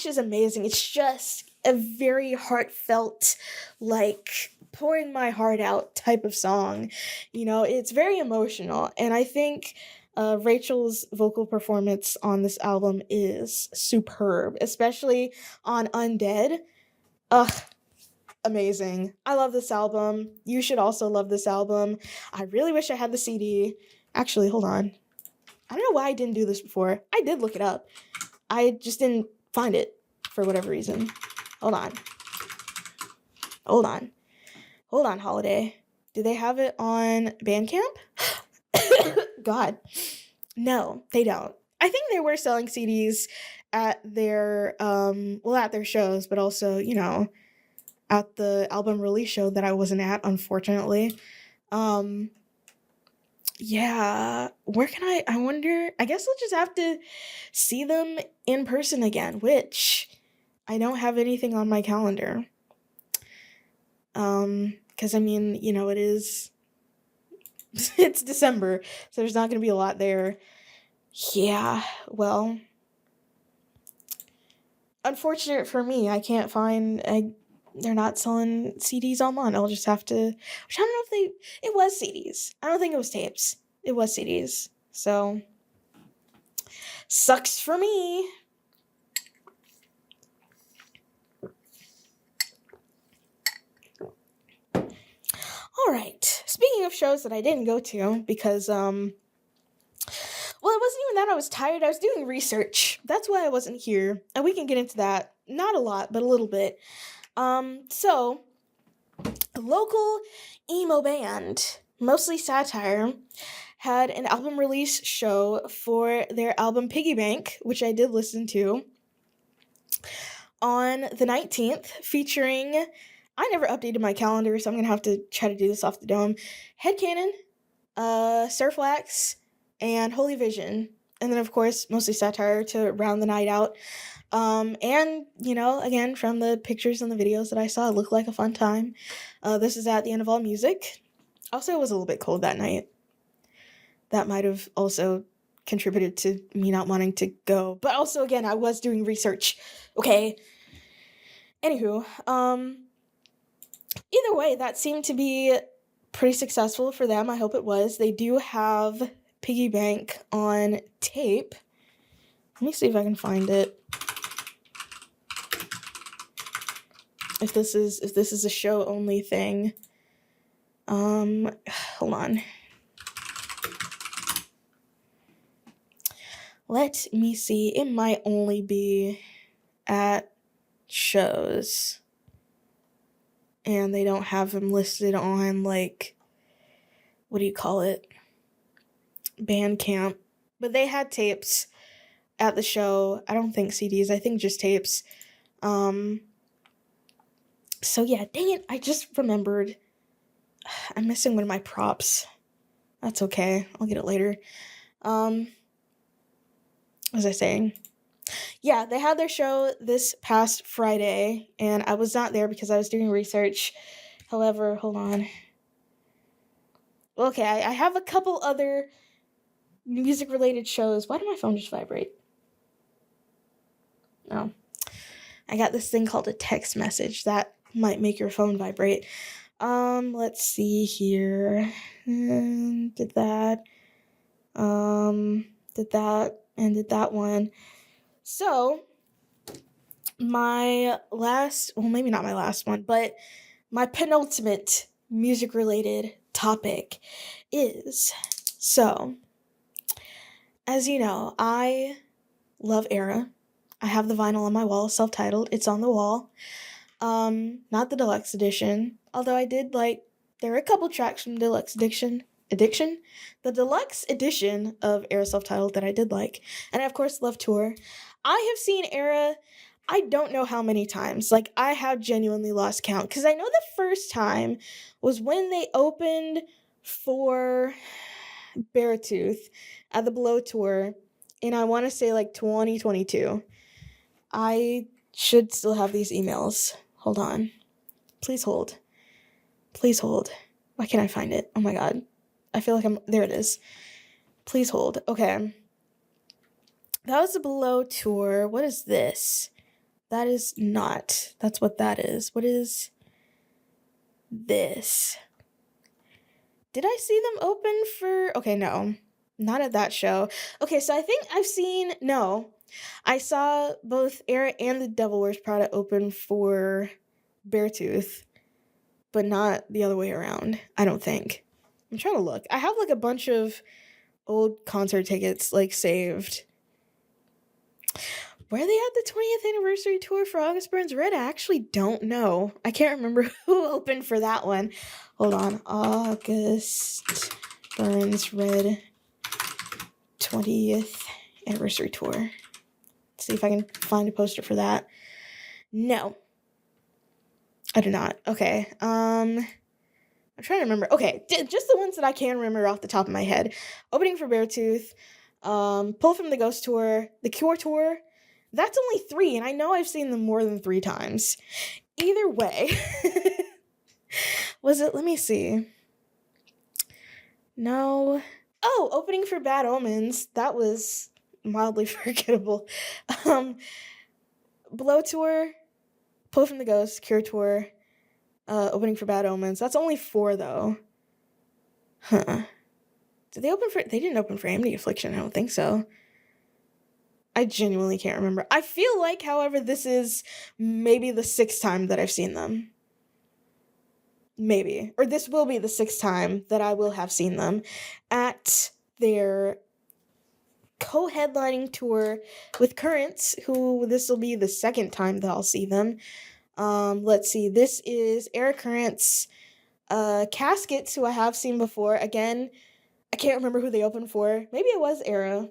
is amazing. It's just a very heartfelt, like pouring my heart out type of song. It's very emotional, and I think Rachel's vocal performance on this album is superb, especially on Undead. Ugh, amazing. I love this album. You should also love this album. I really wish I had the CD. Actually, hold on. I don't know why I didn't do this before. I did look it up. I just didn't find it for whatever reason. Hold on. Holiday. Do they have it on Bandcamp? God. No, they don't. I think they were selling CDs at their at their shows, but also, at the album release show that I wasn't at, unfortunately. Yeah, where can I wonder, I guess I'll just have to see them in person again, which I don't have anything on my calendar. Because it is it's December, so there's not going to be a lot there. Yeah, well, unfortunate for me, I can't find, they're not selling CDs online. I'll just have to, which I don't know if it was CDs. I don't think it was tapes. It was CDs. So, sucks for me. All right. Speaking of shows that I didn't go to because, it wasn't even that I was tired. I was doing research. That's why I wasn't here. And we can get into that. Not a lot, but a little bit. So, a local emo band, mostly satire, had an album release show for their album Piggy Bank, which I did listen to, on the 19th, featuring, I never updated my calendar, so I'm going to have to try to do this off the dome, Headcanon, Surflax, and Holy Vision. And then, of course, mostly satire to round the night out. And, again, from the pictures and the videos that I saw, it looked like a fun time. This is at the End of All Music. Also, it was a little bit cold that night. That might have also contributed to me not wanting to go. But also, again, I was doing research. Okay. Anywho, Either way, that seemed to be pretty successful for them. I hope it was. They do have Piggy Bank on tape. Let me see if I can find it. If this is a show only thing. Hold on. Let me see. It might only be at shows. And they don't have them listed on, like, what do you call it? Bandcamp. But they had tapes at the show. I don't think CDs. I think just tapes. So yeah, dang it. I just remembered. I'm missing one of my props. That's okay. I'll get it later. What was I saying? Yeah, they had their show this past Friday, and I was not there because I was doing research. However, hold on. Okay, I have a couple other music-related shows. Why did my phone just vibrate? Oh. I got this thing called a text message that might make your phone vibrate. Let's see here. Did that. Did that, and did that one. So, my last, well, maybe not my last one, but my penultimate music-related topic is, so, as you know, I love Erra. I have the vinyl on my wall, self-titled. It's on the wall. Not the deluxe edition, although I did like, there are a couple tracks from Deluxe Addiction, the deluxe edition of Erra self-titled that I did like, and I of course love Tour. I have seen Erra, I don't know how many times, like I have genuinely lost count, because I know the first time was when they opened for Beartooth at the Below Tour, and I want to say like 2022. I should still have these emails. Hold on. Please hold. Please hold. Why can't I find it? Oh my god. I feel like there it is. Please hold. Okay. That was the Below Tour. What is this? That is not. That's what that is. What is this? Did I see them open for... Okay, no. Not at that show. Okay, so I think I've seen... No. I saw both Erra and the Devil Wears Prada open for Beartooth, but not the other way around, I don't think. I'm trying to look. I have like a bunch of old concert tickets like saved. Where they had the 20th anniversary tour for August Burns Red, I actually don't know. I can't remember who opened for that one. Hold on. August Burns Red 20th anniversary tour. Let's see if I can find a poster for that. No. I do not. Okay. I'm trying to remember. Okay, just the ones that I can remember off the top of my head. Opening for Beartooth, Pull from the Ghost Tour, the Cure Tour. That's only 3, and I know I've seen them more than 3 times. Either way. Was it? Let me see. No. Oh, opening for Bad Omens. That was mildly forgettable. Below Tour, Pull from the Ghost, Cure Tour, opening for Bad Omens. That's only 4, though. Huh. Did they open for... They didn't open for Amity Affliction, I don't think so. I genuinely can't remember. I feel like, however, this is maybe the 6th time that I've seen them. Maybe. Or this will be the 6th time that I will have seen them at their co-headlining tour with Currents, who this will be the 2nd time that I'll see them. Let's see. This is Erra and Currents, Caskets, who I have seen before. Again, I can't remember who they opened for. Maybe it was Erra.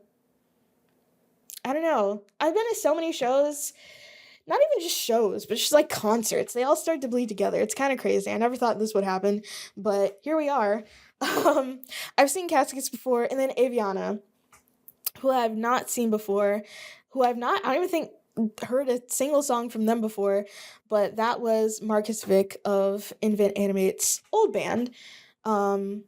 I don't know. I've been to so many shows. Not even just shows, but just like concerts. They all start to bleed together. It's kind of crazy. I never thought this would happen, but here we are. I've seen Caskets before, and then Aviana, who I've not seen before, I don't even think heard a single song from them before, but that was Marcus Vick of Invent Animate's old band. And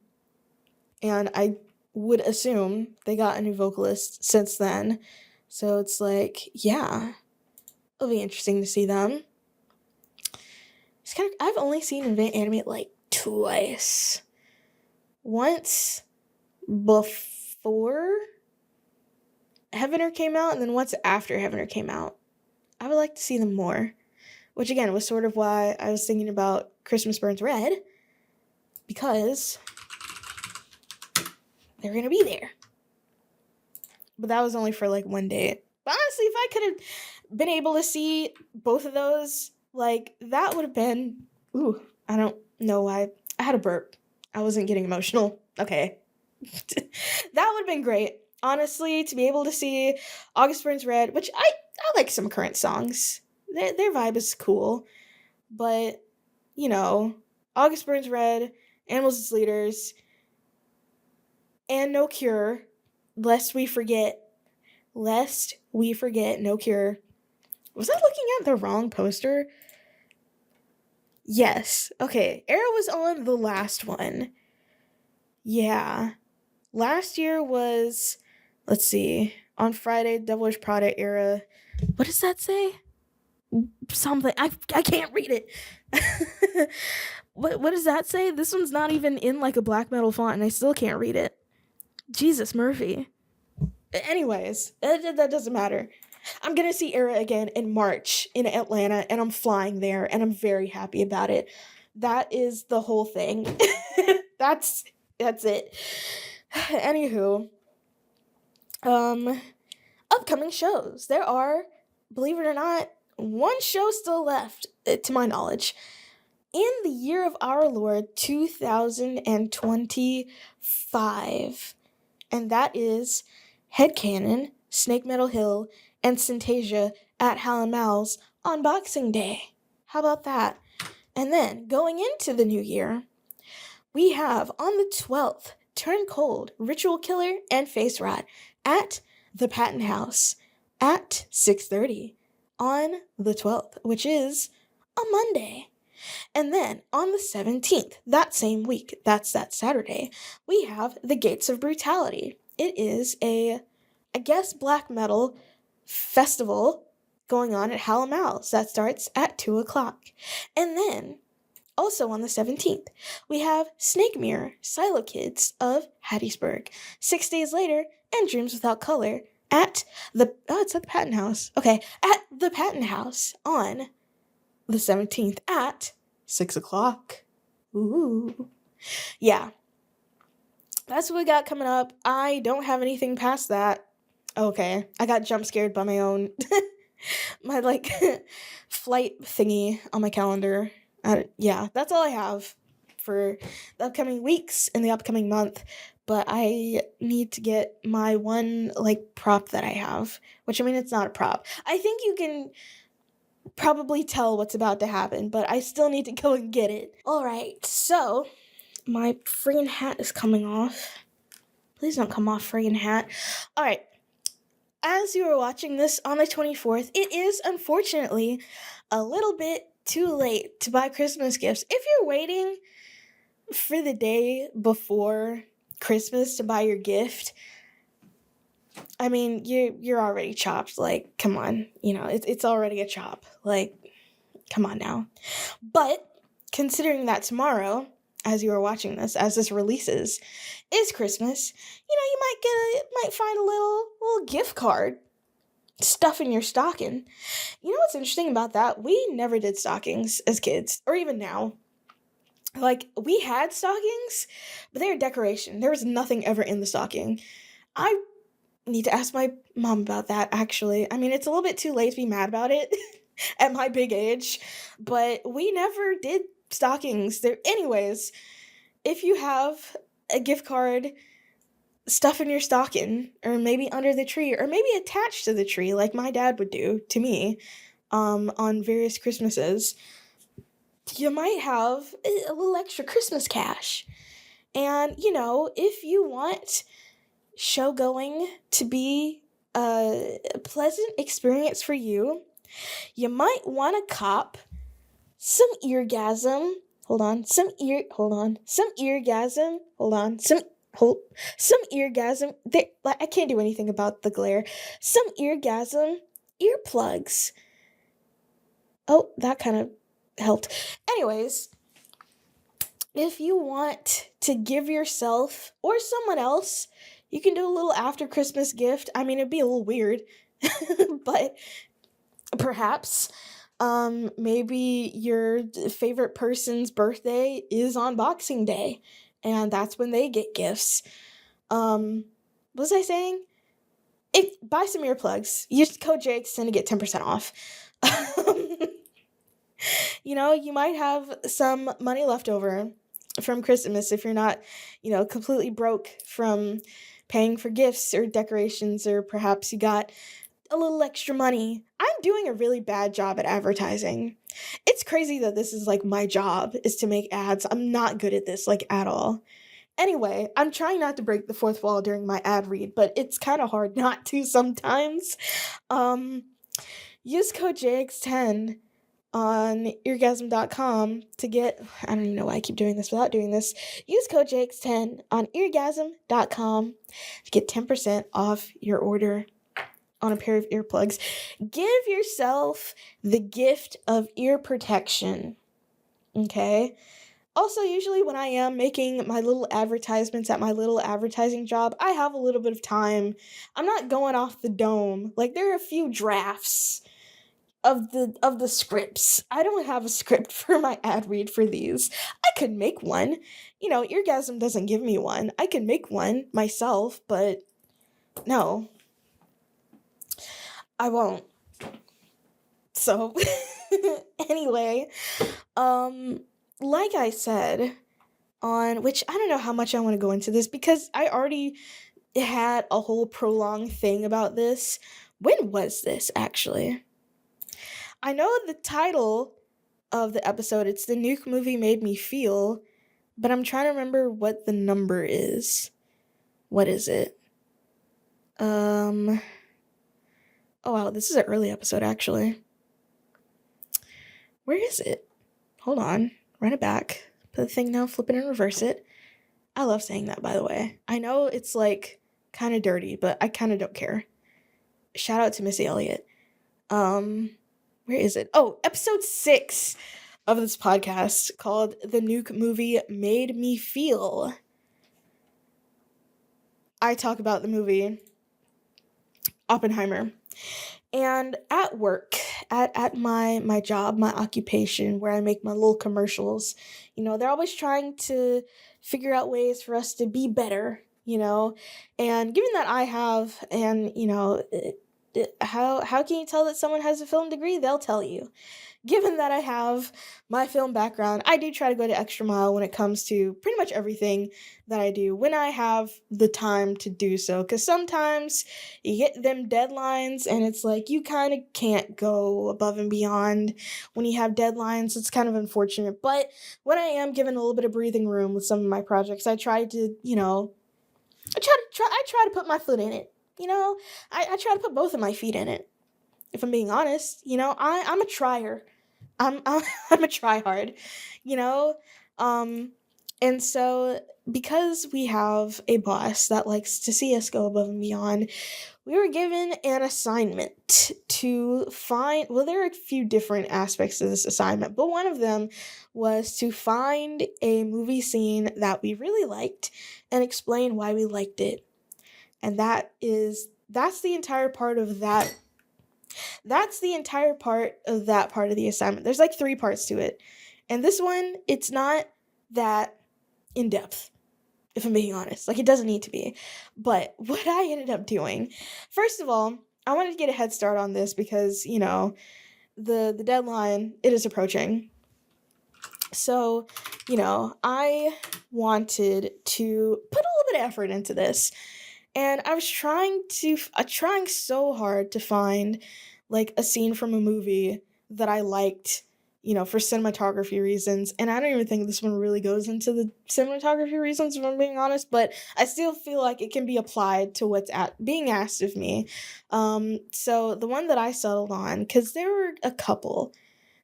I would assume they got a new vocalist since then. So it's like, yeah, it'll be interesting to see them. I've only seen Invent Animate like twice. Once before Heavener came out, and then once after Heavener came out. I would like to see them more. Which again was sort of why I was thinking about Christmas Burns Red. Because they're gonna be there. But that was only for like one day. But honestly, if I could have been able to see both of those, like, that would have been... Ooh, I don't know why. I had a burp. I wasn't getting emotional. Okay. That would have been great. Honestly, to be able to see August Burns Red, which I like some current songs. Their vibe is cool. But, you know, August Burns Red, Animals as Leaders, and No Cure, lest we forget, No Cure. Was I looking at the wrong poster? Yes. Okay, Erra was on the last one. Yeah. Last year was, let's see, on Friday, Devil Wears Prada, Erra. What does that say? Something. I can't read it. What does that say? This one's not even in like a black metal font, and I still can't read it. Jesus, Murphy. Anyways, that doesn't matter. I'm gonna see Erra again in March in Atlanta, and I'm flying there, and I'm very happy about it. That is the whole thing. That's it. Anywho, upcoming shows. There are, believe it or not, one show still left, to my knowledge. In the year of our Lord, 2025. And that is Headcanon, Snake Metal Hill, and Syntasia at Hal & Mal's on Boxing Day. How about that? And then, going into the new year, we have on the 12th, Turn Cold, Ritual Killer, and Facerot at the Patton House at 6:30 on the 12th, which is a Monday. And then on the 17th, that same week, that's that Saturday, we have the Gates of Brutality. It is I guess, black metal festival going on at Hal & Mal's. That starts at 2 o'clock. And then, also on the 17th, we have Snake Mirror, Silo Kids of Hattiesburg. 6 days later, and Dreams Without Color at it's at the Patton House. Okay, at the Patton House on the 17th at 6 o'clock. Ooh. Yeah. That's what we got coming up. I don't have anything past that. Okay. I got jump scared by my own, my, like, flight thingy on my calendar. Yeah, that's all I have for the upcoming weeks and the upcoming month. But I need to get my one, like, prop that I have. Which, I mean, it's not a prop. I think you can probably tell what's about to happen, but I still need to go and get it. Alright, so my friggin' hat is coming off. Please don't come off, friggin' hat. Alright, as you are watching this on the 24th, it is unfortunately a little bit too late to buy Christmas gifts. If you're waiting for the day before Christmas to buy your gift, I mean, you're already chopped. Like, come on, it's already a chop. Like, come on now. But considering that tomorrow, as you are watching this, as this releases, is Christmas, you might find a little gift card stuff in your stocking. You know what's interesting about that? We never did stockings as kids, or even now. Like, we had stockings, but they were decoration. There was nothing ever in the stocking. I need to ask my mom about that, actually. I mean, it's a little bit too late to be mad about it at my big age, but we never did stockings there. Anyways, if you have a gift card stuff in your stocking, or maybe under the tree, or maybe attached to the tree, like my dad would do to me, on various Christmases, you might have a little extra Christmas cash. And, if you want show going to be a pleasant experience for you, you might want to cop some eargasm. Some eargasm. I can't do anything about the glare. Some eargasm earplugs. Oh, that kind of helped. Anyways, if you want to give yourself or someone else, you can do a little after Christmas gift. I mean, it'd be a little weird, but perhaps maybe your favorite person's birthday is on Boxing Day, and that's when they get gifts. What was I saying? Buy some earplugs. Use code JXN to get 10% off. You might have some money left over from Christmas if you're not, completely broke from paying for gifts or decorations, or perhaps you got a little extra money. I'm doing a really bad job at advertising. It's crazy that this is like my job is to make ads. I'm not good at this like at all. Anyway, I'm trying not to break the fourth wall during my ad read, but it's kind of hard not to sometimes. Use code JX10 on eargasm.com to get, I don't even know why I keep doing this without doing this. Use code JX10 on eargasm.com to get 10% off your order on a pair of earplugs. Give yourself the gift of ear protection. Okay? Also, usually when I am making my little advertisements at my little advertising job, I have a little bit of time. I'm not going off the dome. Like, there are a few drafts of the scripts. I don't have a script for my ad read for these. I could make one. Eargasm doesn't give me one. I could make one myself, but no. I won't. So, anyway, like I said, on which I don't know how much I want to go into this because I already had a whole prolonged thing about this. When was this actually? I know the title of the episode, it's The Nuke Movie Made Me Feel, but I'm trying to remember what the number is. What is it? Oh wow, this is an early episode actually. Where is it? Hold on. Run it back. Put the thing down, flip it and reverse it. I love saying that, by the way. I know it's like kind of dirty, but I kind of don't care. Shout out to Missy Elliott. Where is it? Oh, episode 6 of this podcast called The Nuke Movie Made Me Feel. I talk about the movie Oppenheimer. And at work, at my job, my occupation, where I make my little commercials, they're always trying to figure out ways for us to be better, and given that I have, and, how can you tell that someone has a film degree? They'll tell you. Given that I have my film background, I do try to go the extra mile when it comes to pretty much everything that I do when I have the time to do so. Because sometimes you get them deadlines and it's like you kind of can't go above and beyond when you have deadlines. It's kind of unfortunate. But when I am given a little bit of breathing room with some of my projects, I try to, I try to put my foot in it. I try to put both of my feet in it. If I'm being honest, I'm a trier. I'm I'm a tryhard, and so because we have a boss that likes to see us go above and beyond, we were given an assignment to find. Well, there are a few different aspects to this assignment, but one of them was to find a movie scene that we really liked and explain why we liked it, and that's the entire part of that. That's the entire part of that part of the assignment. There's like 3 parts to it. And this one, it's not that in depth, if I'm being honest. Like, it doesn't need to be. But what I ended up doing, first of all, I wanted to get a head start on this because, the deadline, it is approaching. So, I wanted to put a little bit of effort into this. And I was trying so hard to find like a scene from a movie that I liked, for cinematography reasons. And I don't even think this one really goes into the cinematography reasons, if I'm being honest, but I still feel like it can be applied to what's being asked of me. So the one that I settled on, because there were a couple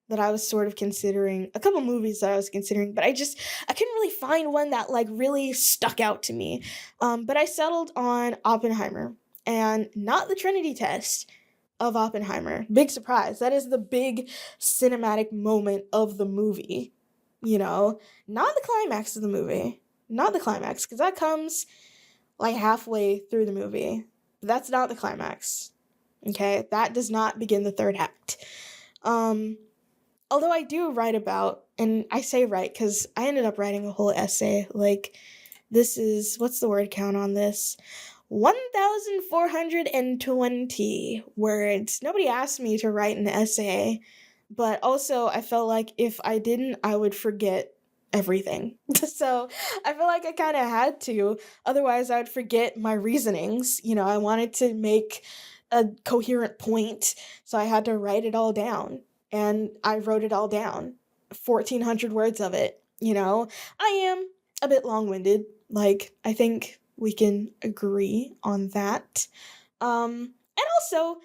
that I was sort of considering, a couple movies that I was considering, but I couldn't really find one that like really stuck out to me. But I settled on Oppenheimer and not the Trinity test. of Oppenheimer. Big surprise. That is the big cinematic moment of the movie. You know, not the climax of the movie. Not the climax, because that comes like halfway through the movie. But that's not the climax. Okay? That does not begin the third act. Um, Although I do write about, and I say write because I ended up writing a whole essay. Like, this is, what's the word count on this? 1,420 words. Nobody asked me to write an essay, but also I felt like if I didn't, I would forget everything. So I feel like I kind of had to. Otherwise, I would forget my reasonings. You know, I wanted to make a coherent point, so I had to write it all down. And I wrote it all down, 1,400 words of it. You know, I am a bit long winded. Like, I think we can agree on that. And also,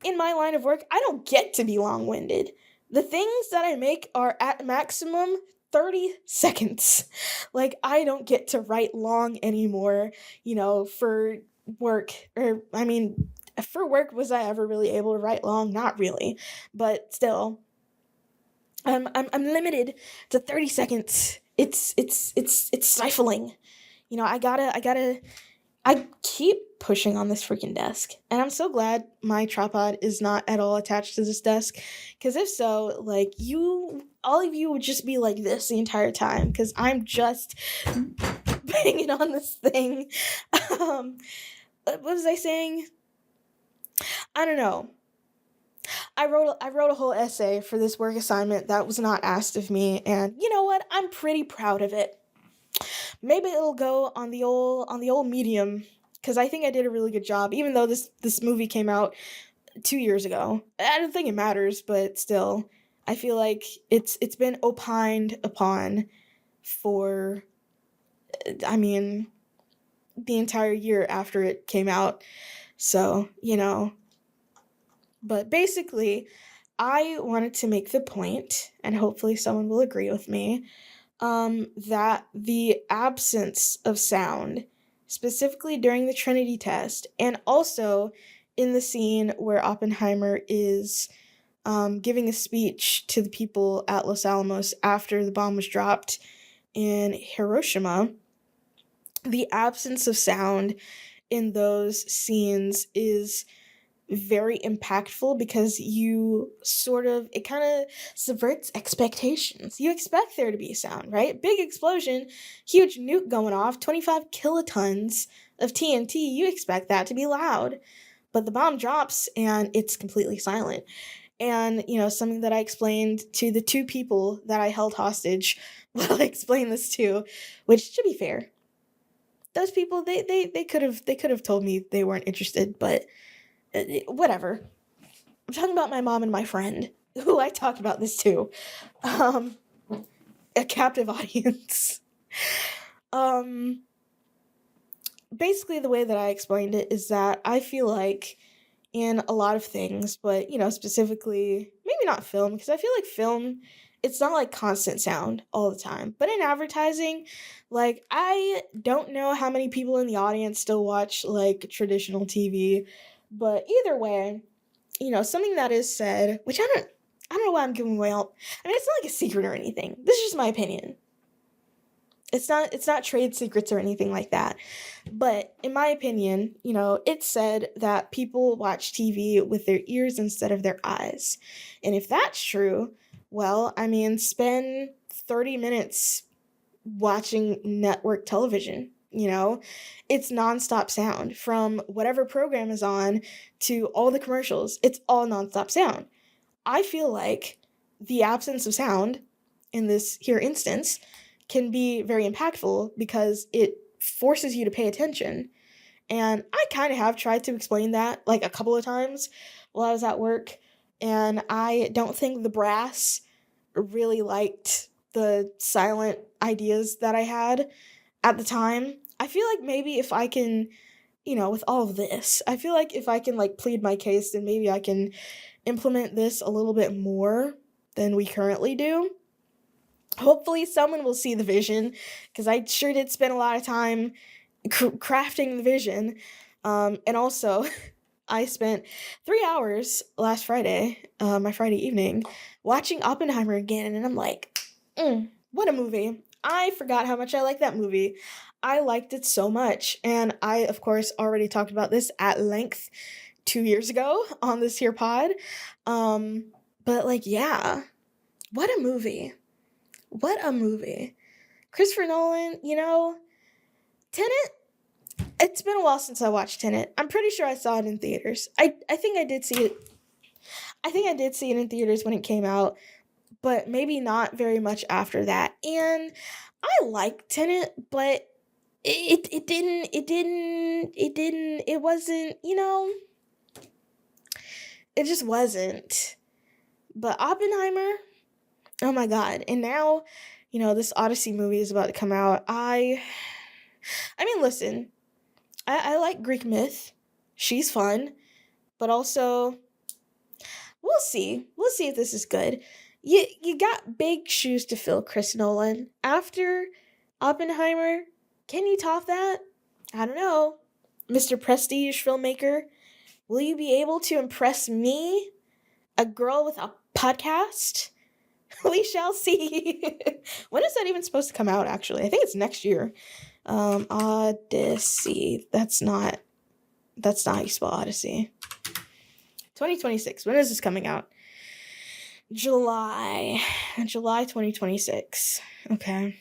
in my line of work, I don't get to be long winded. The things that I make are at maximum 30 seconds. Like, I don't get to write long anymore, you know, for work. Or, I mean, for work, was I ever really able to write long? Not really. But still, I'm limited to 30 seconds. It's stifling. You know, I keep pushing on this freaking desk, and I'm so glad my tripod is not at all attached to this desk, because if so, like, all of you would just be like this the entire time, because I'm just banging on this thing. Um, what was I saying? I don't know. I wrote a whole essay for this work assignment that was not asked of me, and you know what? I'm pretty proud of it. Maybe it'll go on the old medium, because I think I did a really good job, even though this movie came out 2 years ago. I don't think it matters, but still, I feel like it's been opined upon for, I mean, the entire year after it came out. So, you know. But basically, I wanted to make the point, and hopefully someone will agree with me, that the absence of sound, specifically during the Trinity test, and also in the scene where Oppenheimer is giving a speech to the people at Los Alamos after the bomb was dropped in Hiroshima, the absence of sound in those scenes is very impactful, because it kind of subverts expectations. You expect there to be sound, right? Big explosion, huge nuke going off, 25 kilotons of TNT. You expect that to be loud. But the bomb drops and it's completely silent. And, you know, something that I explained to the two people that I held hostage while I explained this to, which, to be fair, those people, they could have told me they weren't interested, but whatever. I'm talking about my mom and my friend, who I talked about this to. Um, a captive audience. um, Basically, the way that I explained it is that I feel like in a lot of things, but, you know, specifically, maybe not film, because I feel like film, it's not like constant sound all the time. But in advertising, like, I don't know how many people in the audience still watch, like, traditional TV, but either way, you know, something that is said, which I don't know why I'm giving away all. I mean, it's not like a secret or anything. This is just my opinion. It's not trade secrets or anything like that. But in my opinion, you know, it's said that people watch TV with their ears instead of their eyes. And if that's true, well, I mean, spend 30 minutes watching network television. You know, it's nonstop sound from whatever program is on to all the commercials. It's all nonstop sound. I feel like the absence of sound in this here instance can be very impactful, because it forces you to pay attention. And I kind of have tried to explain that like a couple of times while I was at work. And I don't think the brass really liked the silent ideas that I had at the time. I feel like maybe if I can, you know, with all of this, I feel like if I can like plead my case, then maybe I can implement this a little bit more than we currently do. Hopefully someone will see the vision, because I sure did spend a lot of time crafting the vision. And also, I spent 3 hours last Friday, my Friday evening, watching Oppenheimer again, and I'm like, what a movie. I forgot how much I like that movie. I liked it so much, and I, of course, already talked about this at length 2 years ago on this here pod. Um, but, like, yeah, what a movie. What a movie. Christopher Nolan, Tenet, it's been a while since I watched Tenet. I'm pretty sure I saw it in theaters. I think I did see it. I think I did see it in theaters when it came out, but maybe not very much after that. And I like Tenet, but it wasn't, it just wasn't. But Oppenheimer, oh my god. And now, this Odyssey movie is about to come out. I mean, listen, I like Greek myth. She's fun, but also we'll see. We'll see if this is good. You got big shoes to fill, Chris Nolan. After Oppenheimer, can you top that? I don't know. Mr. Prestige filmmaker, will you be able to impress me, a girl with a podcast? We shall see. When is that even supposed to come out, actually? I think it's next year. Odyssey. That's not how you spell Odyssey. 2026. When is this coming out? July 2026. Okay.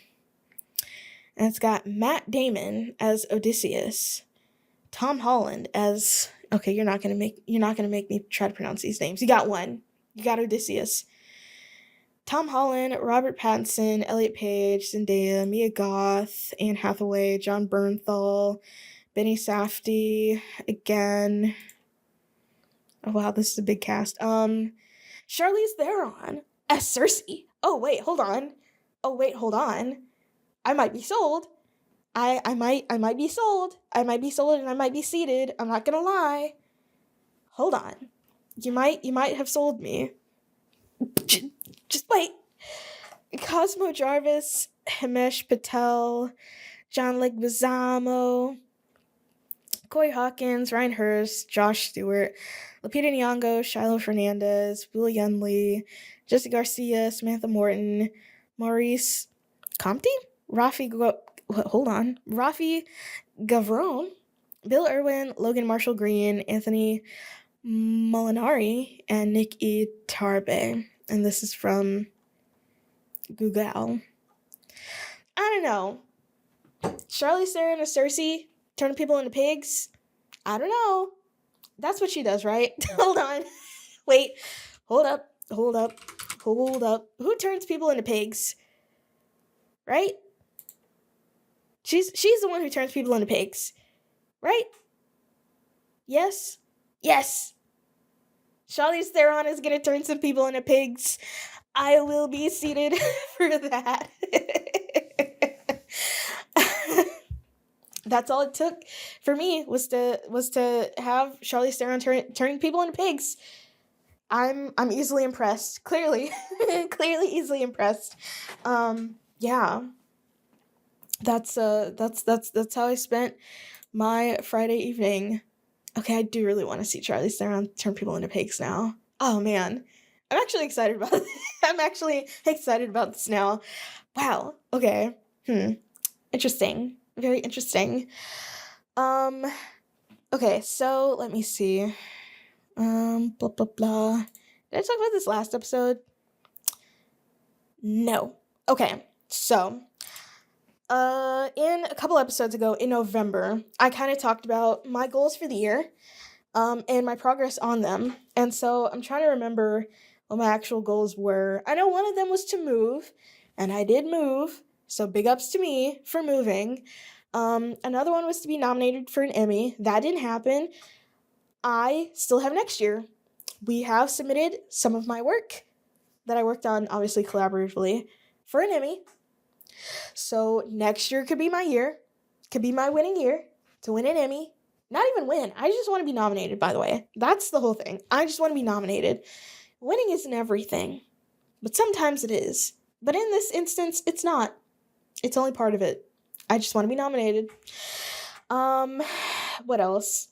And it's got Matt Damon as Odysseus, Tom Holland as, okay, you're not gonna make me try to pronounce these names. You got one. You got Odysseus. Tom Holland, Robert Pattinson, Elliot Page, Zendaya, Mia Goth, Anne Hathaway, John Bernthal, Benny Safdie, again. Oh wow, this is a big cast. Charlize Theron as Cersei. Oh wait, hold on. I might be sold. I might be sold. I might be sold and I might be seated. I'm not gonna lie. Hold on. You might have sold me. Just wait. Cosmo Jarvis, Himesh Patel, John Leguizamo, Corey Hawkins, Ryan Hurst, Josh Stewart, Lupita Nyong'o, Shiloh Fernandez, Will Yunley, Jesse Garcia, Samantha Morton, Maurice Compton, Rafi Gavron, Bill Irwin, Logan Marshall Green, Anthony Molinari, and Nick E. Tarbe. And this is from Google. I don't know. Charlize Theron as Cersei, turning people into pigs? I don't know. That's what she does, right? Hold on. Wait. Hold up. Who turns people into pigs? Right? She's the one who turns people into pigs. Right? Yes? Yes. Charlize Theron is gonna turn some people into pigs. I will be seated for that. That's all it took for me was to have Charlize Theron turning people into pigs. I'm easily impressed. Clearly easily impressed. Yeah. That's how I spent my Friday evening. Okay, I do really want to see Charlize Theron turn people into pigs now. Oh man. I'm actually excited about it. I'm actually excited about this now. Wow. Okay. Interesting. Very interesting. Okay, so let me see. Blah blah blah. Did I talk about this last episode? No. Okay, so in a couple episodes ago in November, I kind of talked about my goals for the year, and my progress on them. And so I'm trying to remember what my actual goals were. I know one of them was to move, and I did move, so big ups to me for moving. Another one was to be nominated for an Emmy. That didn't happen. I still have next year. We have submitted some of my work that I worked on, obviously collaboratively, for an Emmy. So next year could be my year. Could be my winning year to win an Emmy. Not even win. I just want to be nominated, by the way. That's the whole thing. I just want to be nominated. Winning isn't everything, but sometimes it is. But in this instance, it's not. It's only part of it. I just want to be nominated. What else?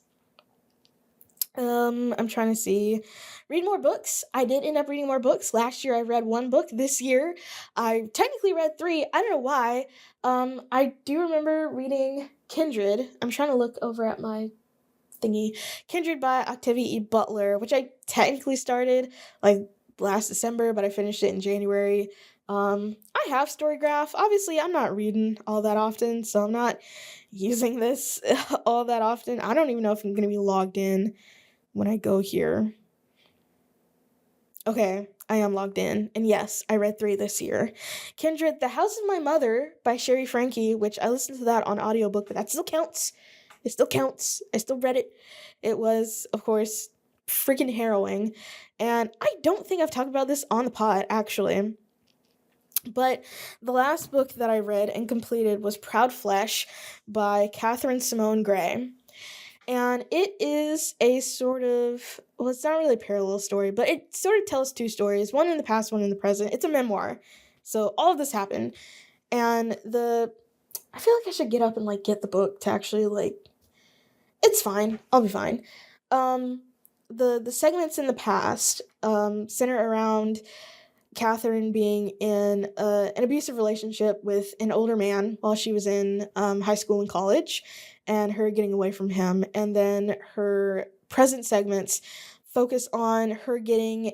I'm trying to see. Read more books. I did end up reading more books. Last year I read one book. This year I technically read three. I don't know why. I do remember reading Kindred. I'm trying to look over at my thingy. Kindred by Octavia E. Butler, which I technically started like last December, but I finished it in January. I have Storygraph. Obviously, I'm not reading all that often, so I'm not using this all that often. I don't even know if I'm going to be logged in when I go here. Okay, I am logged in. And yes, I read three this year. Kindred, The House of My Mother by Sherry Frankie, which I listened to that on audiobook, but that still counts. It still counts. I still read it. It was, of course, freaking harrowing. And I don't think I've talked about this on the pod, actually. But the last book that I read and completed was Proud Flesh by Catherine Simone Gray. And it is a sort of, well, it's not really a parallel story, but it sort of tells two stories, one in the past, one in the present. It's a memoir. So all of this happened. And I feel like I should get up and like get the book to actually like, it's fine. I'll be fine. Um, the segments in the past center around Catherine being in an abusive relationship with an older man while she was in high school and college, and her getting away from him. And then her present segments focus on her getting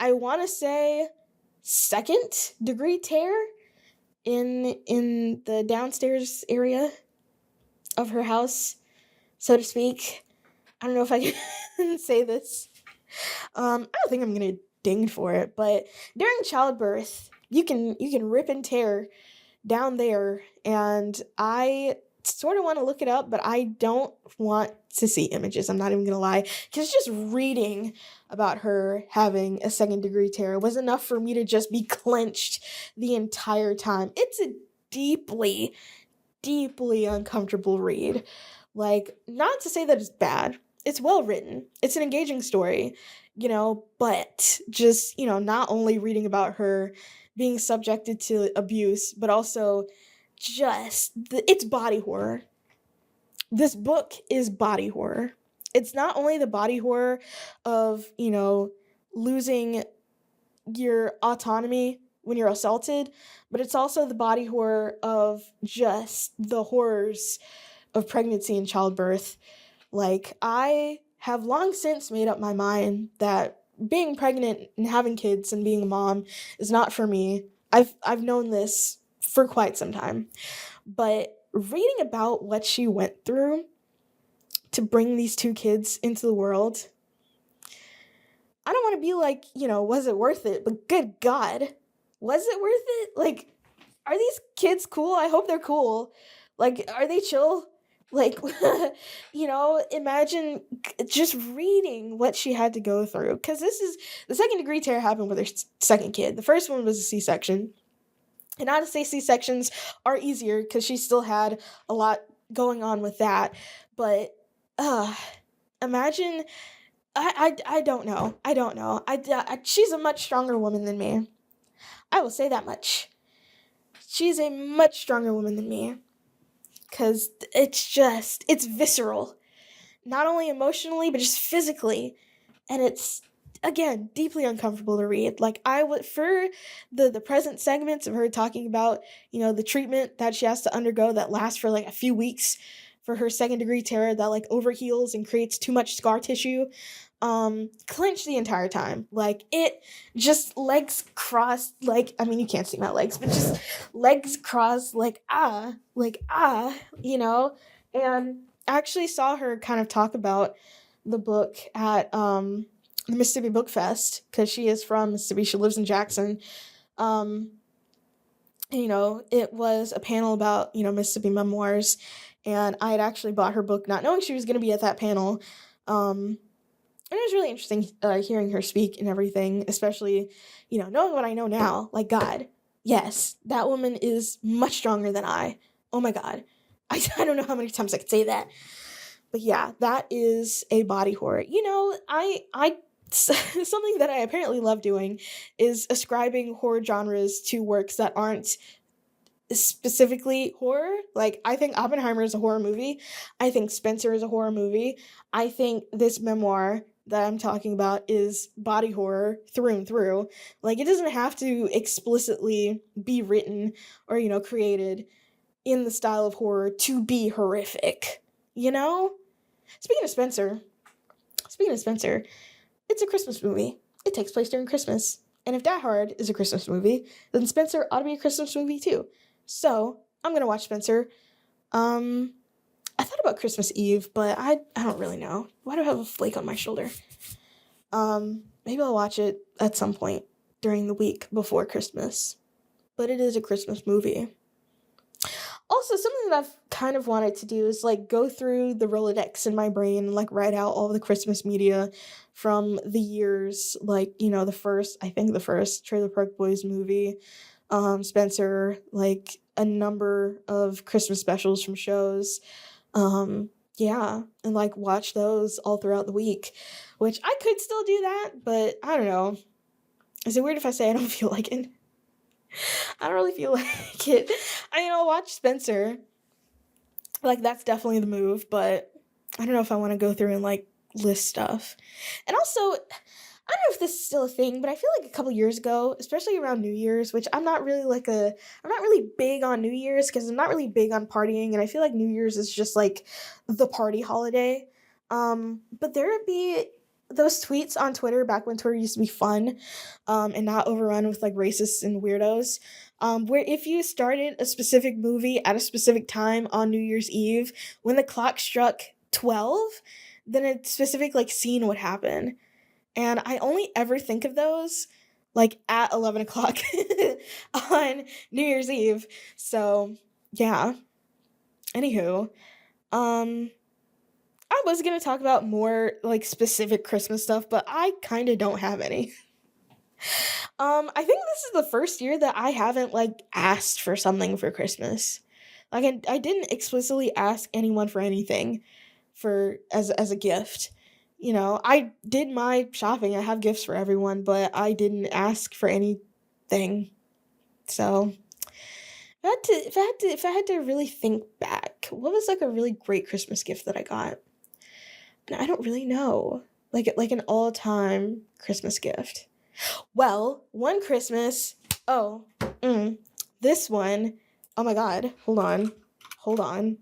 I want to say, second degree tear in the downstairs area of her house, so to speak. I don't know if I can say this. I don't think I'm gonna dinged for it, but during childbirth, you can rip and tear down there, and I sort of want to look it up, but I don't want to see images. I'm not even gonna lie, because just reading about her having a second degree tear was enough for me to just be clenched the entire time. It's a deeply, deeply uncomfortable read. Like, not to say that it's bad. It's well written. It's an engaging story, but just, not only reading about her being subjected to abuse, but also it's body horror. This book is body horror. It's not only the body horror of, losing your autonomy when you're assaulted, but it's also the body horror of just the horrors of pregnancy and childbirth. Like, I have long since made up my mind that being pregnant and having kids and being a mom is not for me. I've known this for quite some time. But reading about what she went through to bring these two kids into the world, I don't want to be like, was it worth it? But good God, was it worth it? Like, are these kids cool? I hope they're cool. Like, are they chill? Like, imagine just reading what she had to go through. Because this is the second degree tear happened with her second kid. The first one was a C-section. And not to say C-sections are easier, because she still had a lot going on with that. But, imagine, I don't know. I don't know. She's a much stronger woman than me. I will say that much. She's a much stronger woman than me. Because it's visceral. Not only emotionally, but just physically. And it's, again, deeply uncomfortable to read. Like, I would, for the present segments of her talking about, the treatment that she has to undergo that lasts for like a few weeks for her second degree tear that like overheals and creates too much scar tissue, clenched the entire time. Like, it just legs crossed, like, I mean, you can't see my legs, but just legs crossed, and I actually saw her kind of talk about the book at the Mississippi Book Fest, because she is from Mississippi. She lives in Jackson. um it was a panel about, Mississippi memoirs, and I had actually bought her book not knowing she was going to be at that panel. And it was really interesting hearing her speak and everything, especially, knowing what I know now. Like, God, yes, that woman is much stronger than I. Oh my God. I don't know how many times I could say that. But yeah, that is a body horror. I something that I apparently love doing is ascribing horror genres to works that aren't specifically horror. Like, I think Oppenheimer is a horror movie. I think Spencer is a horror movie. I think this memoir that I'm talking about is body horror through and through. Like, it doesn't have to explicitly be written or, created in the style of horror to be horrific, you know? Speaking of Spencer, Speaking of Spencer, it's a Christmas movie. It takes place during Christmas. And if Die Hard is a Christmas movie, then Spencer ought to be a Christmas movie too. So, I'm gonna watch Spencer. Um, I thought about Christmas Eve, but I don't really know. Why do I have a flake on my shoulder? Maybe I'll watch it at some point during the week before Christmas. But it is a Christmas movie. Also, something that I've kind of wanted to do is like go through the Rolodex in my brain and like write out all the Christmas media from the years, like, the first Trailer Park Boys movie, Spencer, like a number of Christmas specials from shows. Yeah, and like watch those all throughout the week, which I could still do that, but I don't know. Is it weird if I say I don't feel like it? I don't really feel like it. I mean, I'll watch Spencer. Like, that's definitely the move, but I don't know if I want to go through and, like, list stuff. And also, I don't know if this is still a thing, but I feel like a couple years ago, especially around New Year's, which I'm not really big on New Year's because I'm not really big on partying, and I feel like New Year's is just, like, the party holiday. But there would be those tweets on Twitter back when Twitter used to be fun, and not overrun with like racists and weirdos. Where if you started a specific movie at a specific time on New Year's Eve, when the clock struck 12, then a specific like scene would happen. And I only ever think of those like at 11 o'clock on New Year's Eve. So yeah. Anywho, um, I was gonna talk about more like specific Christmas stuff, but I kind of don't have any. I think this is the first year that I haven't like asked for something for Christmas. Like I didn't explicitly ask anyone for anything for as a gift. I did my shopping. I have gifts for everyone, but I didn't ask for anything. So if I had to really think back, what was like a really great Christmas gift that I got? And I don't really know. Like an all-time Christmas gift. Well, one Christmas. Oh, this one. Oh my God. Hold on. Hold on.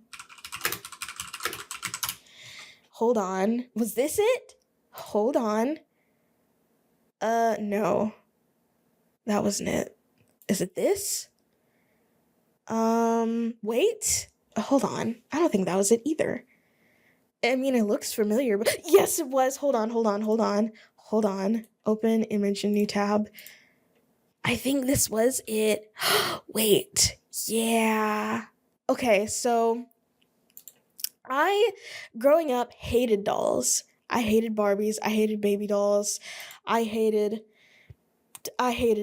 Hold on. Was this it? Hold on. No. That wasn't it. Is it this? Wait. Hold on. I don't think that was it either. I mean, it looks familiar, but yes, it was. Hold on. Hold on. Open image in new tab. I think this was it. Wait. Yeah. Okay, so growing up, hated dolls. I hated Barbies. I hated baby dolls. I hated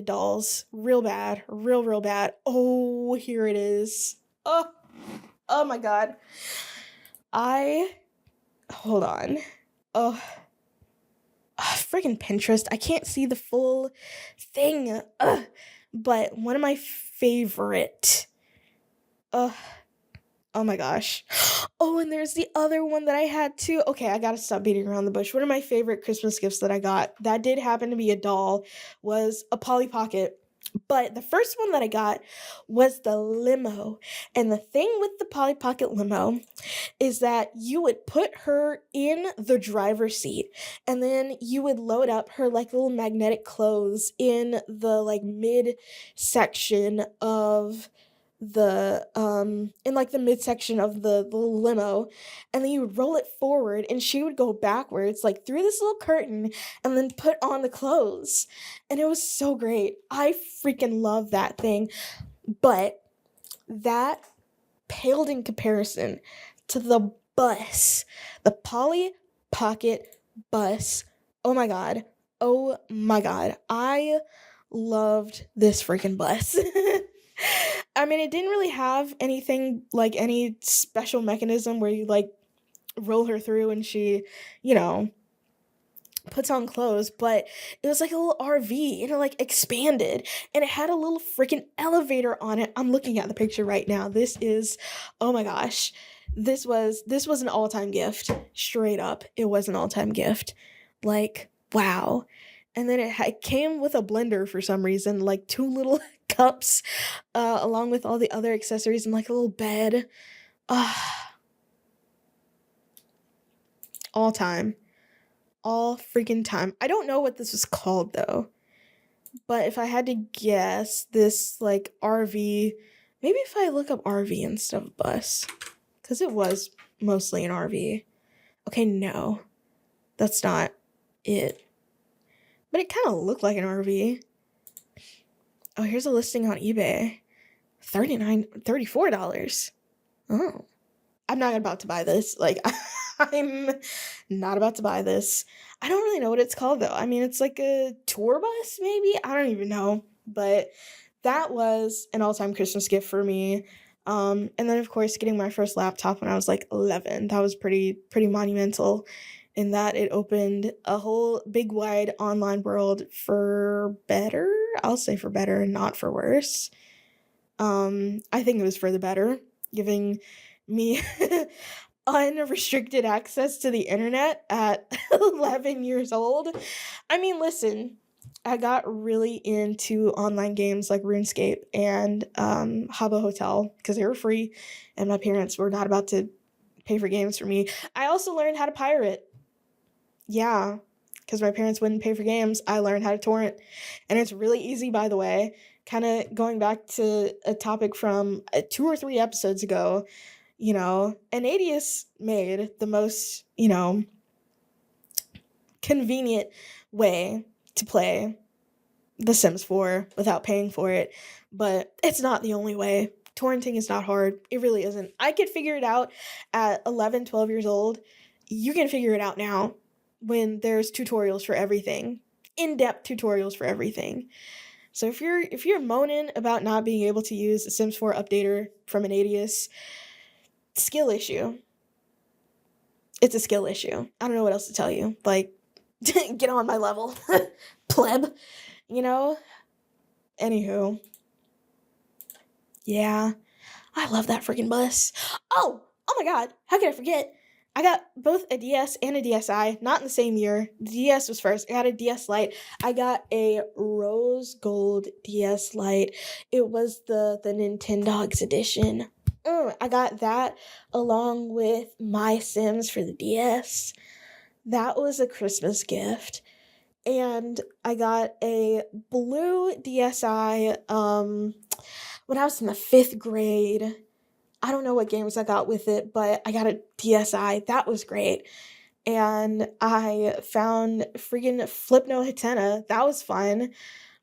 dolls. Real bad. Real bad. Oh, here it is. Oh my God. Hold on. Oh, freaking Pinterest. I can't see the full thing. But one of my favorite. Oh my gosh. Oh, and there's the other one that I had too. Okay, I gotta stop beating around the bush. One of my favorite Christmas gifts that I got, that did happen to be a doll, was a Polly Pocket. But the first one that I got was the limo. And the thing with the Polly Pocket limo is that you would put her in the driver's seat and then you would load up her like little magnetic clothes in the like mid section of the midsection of the limo, and then you would roll it forward and she would go backwards like through this little curtain and then put on the clothes, and it was so great. I freaking love that thing. But that paled in comparison to the bus, the Polly Pocket bus. Oh my God. I loved this freaking bus. I mean, it didn't really have anything like any special mechanism where you like roll her through and she, you know, puts on clothes, but it was like a little RV and it like expanded and it had a little freaking elevator on it. I'm looking at the picture right now. This is, oh my gosh. This was an all-time gift. Straight up. It was an all-time gift. Like, wow. And then it came with a blender for some reason, like two little cups, along with all the other accessories and like a little bed. Uh, all time. All freaking time. I don't know what this was called though. But if I had to guess, this like RV, maybe if I look up RV instead of bus, because it was mostly an RV. Okay, no, that's not it. But it kind of looked like an RV. Oh, here's a listing on eBay. $34. Oh. I'm not about to buy this. Like, I'm not about to buy this. I don't really know what it's called though. I mean, it's like a tour bus, maybe? I don't even know. But that was an all-time Christmas gift for me. And then of course getting my first laptop when I was like 11. That was pretty monumental in that it opened a whole big wide online world for better. I'll say for better, not for worse. I think it was for the better, giving me unrestricted access to the internet at 11 years old. I mean, listen, I got really into online games like RuneScape and Habbo Hotel because they were free and my parents were not about to pay for games for me. I also learned how to pirate. Yeah, because my parents wouldn't pay for games. I learned how to torrent. And it's really easy, by the way. Kind of going back to a topic from 2 or 3 episodes ago, Anadius made the most, convenient way to play The Sims 4 without paying for it. But it's not the only way. Torrenting is not hard. It really isn't. I could figure it out at 11, 12 years old. You can figure it out now when there's tutorials for everything. In-depth tutorials for everything. So if you're moaning about not being able to use the Sims 4 updater from Anadius, skill issue. It's a skill issue. I don't know what else to tell you. Like, get on my level. Pleb. Anywho. Yeah. I love that freaking bus. Oh my god. How could I forget? I got both a DS and a DSi, not in the same year. The DS was first. I got a DS Lite. I got a rose gold DS Lite. It was the Nintendogs edition. I got that along with My Sims for the DS. That was a Christmas gift. And I got a blue DSi when I was in the 5th grade. I don't know what games I got with it, but I got a DSi. That was great. And I found friggin' Flipno Hatena. That was fun.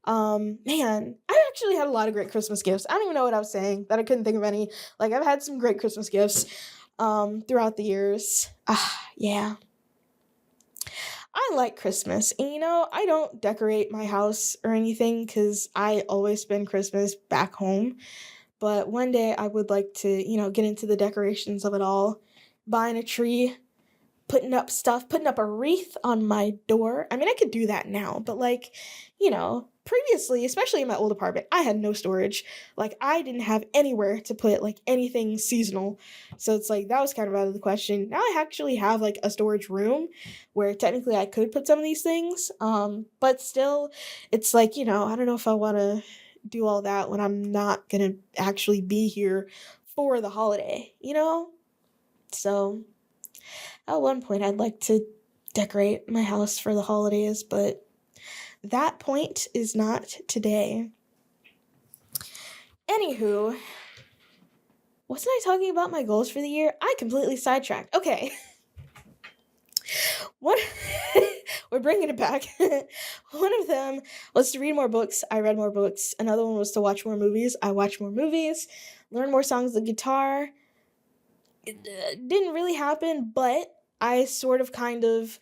Man, I actually had a lot of great Christmas gifts. I don't even know what I was saying, that I couldn't think of any. Like, I've had some great Christmas gifts throughout the years. Yeah. I like Christmas. And I don't decorate my house or anything because I always spend Christmas back home. But one day I would like to, get into the decorations of it all. Buying a tree, putting up stuff, putting up a wreath on my door. I mean, I could do that now, but previously, especially in my old apartment, I had no storage. Like, I didn't have anywhere to put, like, anything seasonal. So it's like, that was kind of out of the question. Now I actually have, like, a storage room where technically I could put some of these things. But still, it's like, I don't know if I want to do all that when I'm not going to actually be here for the holiday, So at one point I'd like to decorate my house for the holidays, but that point is not today. Anywho, wasn't I talking about my goals for the year? I completely sidetracked. Okay. What? We're bringing it back. One of them was to read more books. I read more books. Another one was to watch more movies. I watched more movies. Learn more songs of guitar. It didn't really happen, but I sort of kind of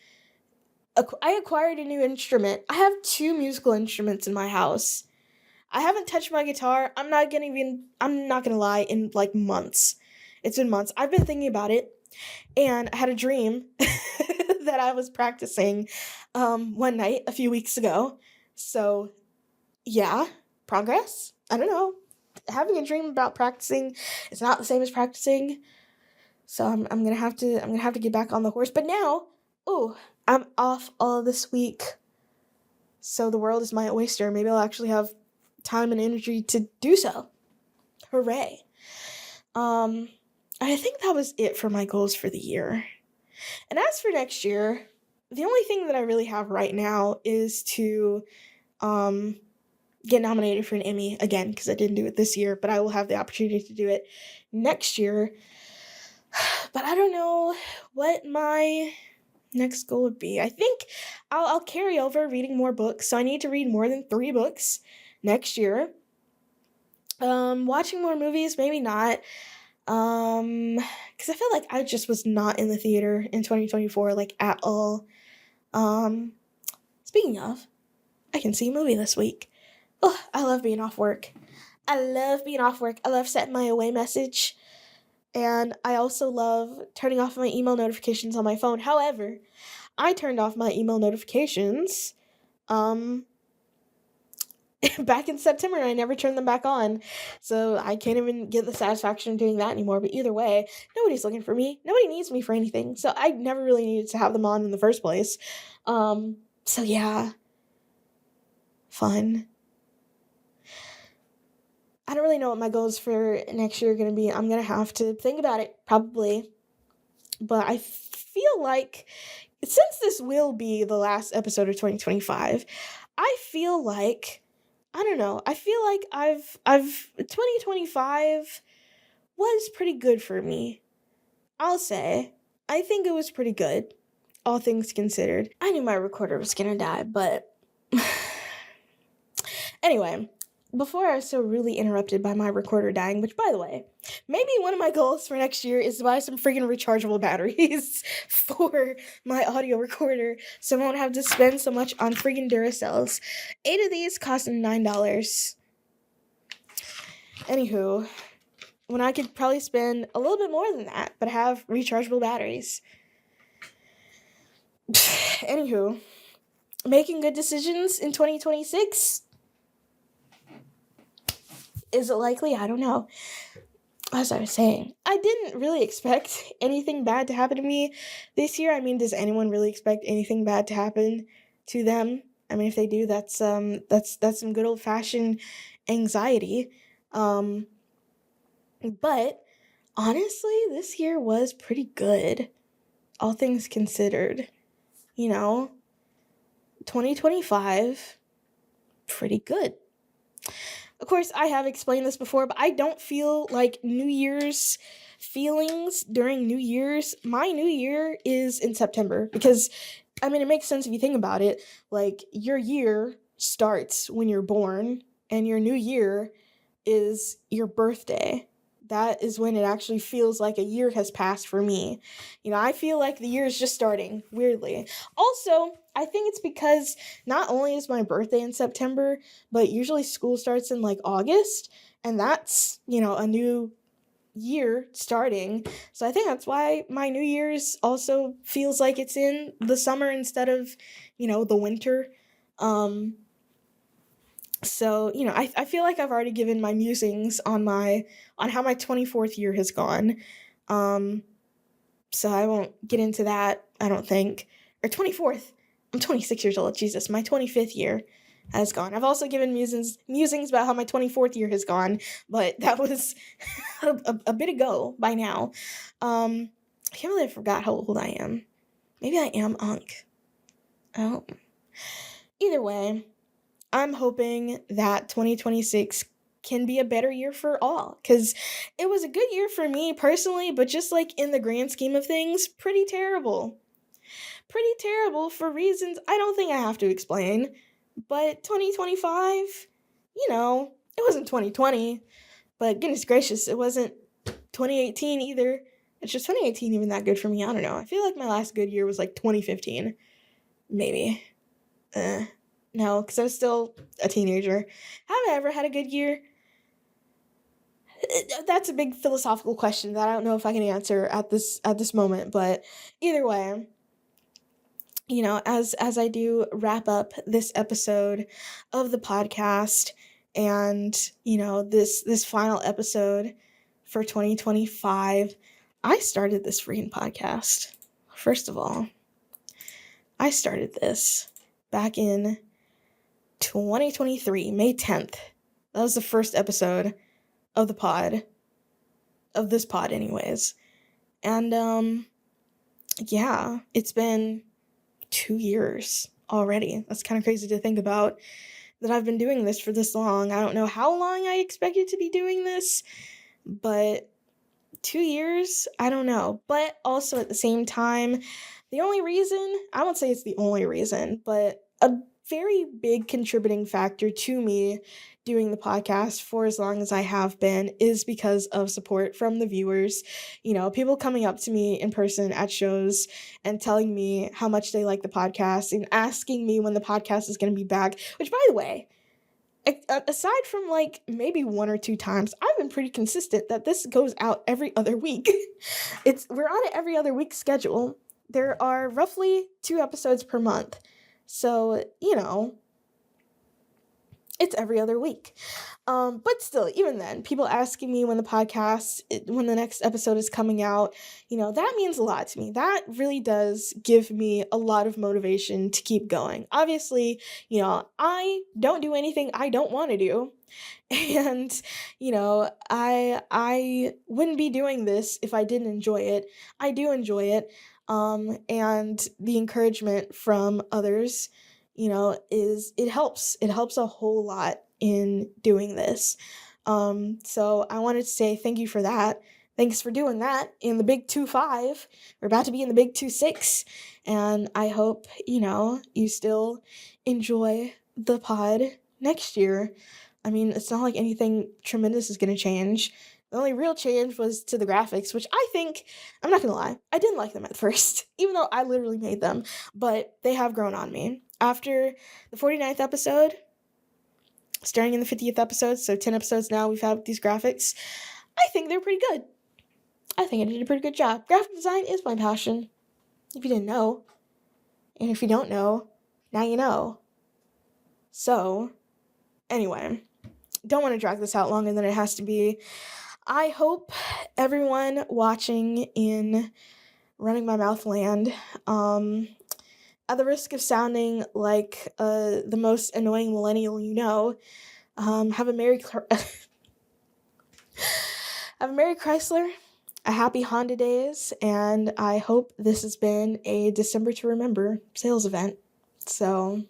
I acquired a new instrument. I have 2 musical instruments in my house. I haven't touched my guitar. I'm not gonna lie, in like months. It's been months. I've been thinking about it, and I had a dream that that I was practicing one night a few weeks ago. So, yeah, progress. I don't know. Having a dream about practicing is not the same as practicing. So I'm gonna have to get back on the horse. But now, oh, I'm off all this week. So the world is my oyster. Maybe I'll actually have time and energy to do so. Hooray. I think that was it for my goals for the year. And as for next year, the only thing that I really have right now is to get nominated for an Emmy again, because I didn't do it this year, but I will have the opportunity to do it next year. But I don't know what my next goal would be. I think I'll carry over reading more books, so I need to read more than 3 books next year. Watching more movies, maybe not. Because I feel like I just was not in the theater in 2024, like, at all. Speaking of, I can see a movie this week. Oh, I love being off work. I love being off work. I love setting my away message. And I also love turning off my email notifications on my phone. However, I turned off my email notifications, back in September, and I never turned them back on. So I can't even get the satisfaction of doing that anymore. But either way, nobody's looking for me. Nobody needs me for anything. So I never really needed to have them on in the first place. So yeah. Fun. I don't really know what my goals for next year are going to be. I'm going to have to think about it, probably. But I feel like, since this will be the last episode of 2025, I feel like, I don't know, I feel like I've 2025 was pretty good for me. I'll say. I think it was pretty good, all things considered. I knew my recorder was gonna die, but anyway, before I was so really interrupted by my recorder dying, which, by the way, maybe one of my goals for next year is to buy some freaking rechargeable batteries for my audio recorder, so I won't have to spend so much on freaking Duracells. 8 of these cost $9. Anywho, when I could probably spend a little bit more than that, but have rechargeable batteries. Anywho, making good decisions in 2026. Is it likely? I don't know. As I was saying, I didn't really expect anything bad to happen to me this year. I mean, does anyone really expect anything bad to happen to them? I mean, if they do, that's some good old-fashioned anxiety. But honestly, this year was pretty good, all things considered. 2025, pretty good. Of course, I have explained this before, but I don't feel like New Year's feelings during New Year's. My New Year is in September because, I mean, it makes sense if you think about it. Like, your year starts when you're born, and your New Year is your birthday. That is when it actually feels like a year has passed for me. I feel like the year is just starting, weirdly. Also, I think it's because not only is my birthday in September, but usually school starts in like August, and that's, a new year starting. So I think that's why my New Year's also feels like it's in the summer instead of, the winter. So, I feel like I've already given my musings on how my 24th year has gone. So I won't get into that, I don't think. Or 24th. I'm 26 years old. Jesus, my 25th year has gone. I've also given musings about how my 24th year has gone, but that was a bit ago by now. I can't believe I forgot how old I am. Maybe I am Unk. Oh. Either way, I'm hoping that 2026 can be a better year for all, because it was a good year for me personally, but just like in the grand scheme of things, pretty terrible. Pretty terrible for reasons I don't think I have to explain. But 2025, it wasn't 2020, but goodness gracious, it wasn't 2018 either. It's just 2018 even that good for me? I don't know. I feel like my last good year was like 2015. Maybe. No, because I was still a teenager. Have I ever had a good year? That's a big philosophical question that I don't know if I can answer at this moment, but either way, as I do wrap up this episode of the podcast and, this final episode for 2025, I started this freaking podcast. First of all, I started this back in 2023, May 10th. That was the first episode of the pod, of this pod anyways. And yeah, it's been 2 years already. That's kind of crazy to think about, that I've been doing this for this long. I don't know how long I expected to be doing this, but 2 years, I don't know. But also at the same time, the only reason, I won't say it's the only reason, but a very big contributing factor to me doing the podcast for as long as I have been is because of support from the viewers. People coming up to me in person at shows and telling me how much they like the podcast and asking me when the podcast is going to be back, which, by the way, aside from like maybe 1 or 2 times, I've been pretty consistent that this goes out every other week. We're on an every other week schedule. There are roughly 2 episodes per month. So, it's every other week. But still, even then, people asking me when when the next episode is coming out, that means a lot to me. That really does give me a lot of motivation to keep going. Obviously, I don't do anything I don't want to do. And, I wouldn't be doing this if I didn't enjoy it. I do enjoy it. And the encouragement from others, it helps. It helps a whole lot in doing this. So I wanted to say thank you for that. Thanks for doing that in the big 2-5. We're about to be in the big 2-6. And I hope, you still enjoy the pod next year. I mean, it's not like anything tremendous is going to change. The only real change was to the graphics, which I think, I'm not going to lie, I didn't like them at first, even though I literally made them, but they have grown on me. After the 49th episode, starting in the 50th episode, so 10 episodes now we've had these graphics, I think they're pretty good. I think I did a pretty good job. Graphic design is my passion, if you didn't know. And if you don't know, now you know. So, anyway, don't want to drag this out longer than it has to be. I hope everyone watching in Running My Mouth land, at the risk of sounding like the most annoying millennial have a Merry have a Merry Chrysler, a happy Honda Days, and I hope this has been a December to Remember sales event. So,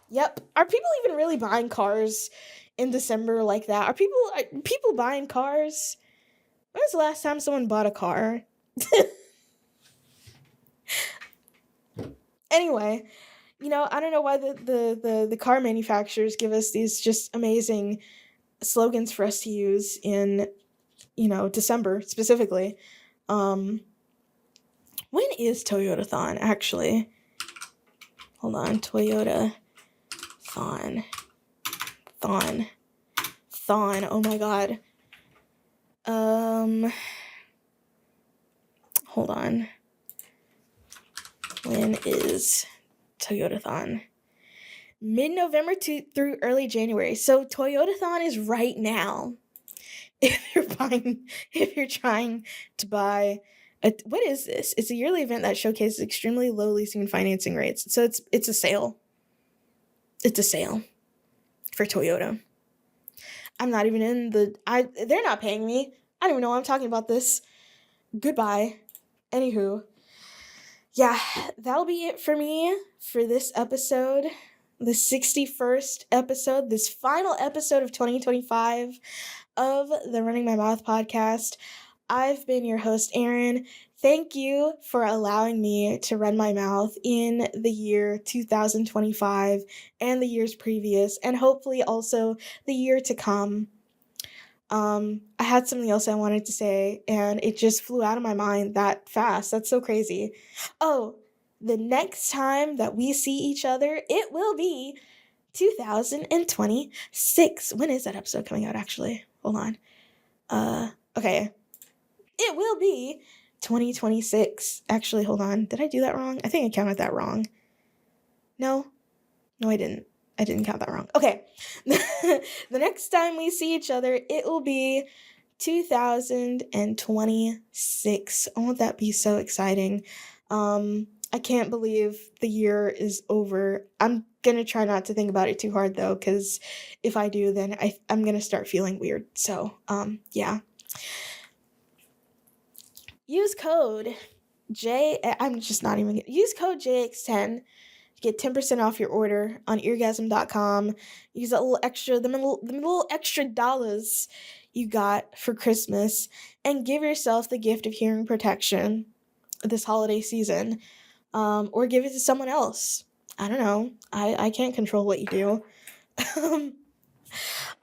yep. Are people even really buying cars in December like that? Are people buying cars? When was the last time someone bought a car? Anyway, I don't know why the car manufacturers give us these just amazing slogans for us to use in, December specifically. When is Toyota-thon, actually? Hold on, Toyota-thon. Thon, oh my god. Hold on. When is Toyota-thon? Mid-November through early January. So Toyota-thon is right now. If you're trying to buy what is this? It's a yearly event that showcases extremely low leasing and financing rates. So it's a sale. It's a sale for Toyota. I'm not even in they're not paying me. I don't even know why I'm talking about this. Goodbye. Anywho, yeah, that'll be it for me for this episode, the 61st episode, this final episode of 2025 of the Running My Mouth podcast. I've been your host, Erin. Thank you for allowing me to run my mouth in the year 2025 and the years previous, and hopefully also the year to come. I had something else I wanted to say, and it just flew out of my mind that fast. That's so crazy. Oh, the next time that we see each other, it will be 2026. When is that episode coming out, actually? Hold on. Okay. It will be 2026. Actually, hold on. Did I do that wrong? I think I counted that wrong. No, I didn't. I didn't count that wrong. Okay. The next time we see each other, it will be 2026. Oh, won't that be so exciting? I can't believe the year is over. I'm gonna try not to think about it too hard though, because if I do, then I'm gonna start feeling weird. So, yeah. Use code I'm just not even gonna use code JX10 to get 10% off your order on eargasm.com. Use a little extra, the little extra dollars you got for Christmas, and give yourself the gift of hearing protection this holiday season. Or give it to someone else. I don't know. I can't control what you do.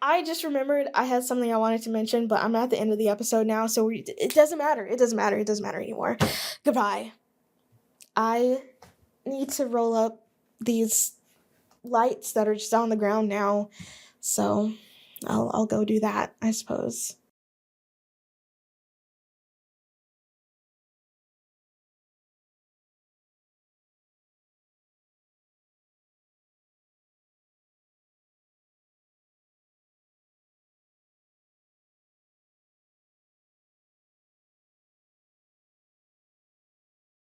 I just remembered I had something I wanted to mention, but I'm at the end of the episode now, so it doesn't matter. It doesn't matter. It doesn't matter anymore. Goodbye. I need to roll up these lights that are just on the ground now, so I'll go do that, I suppose.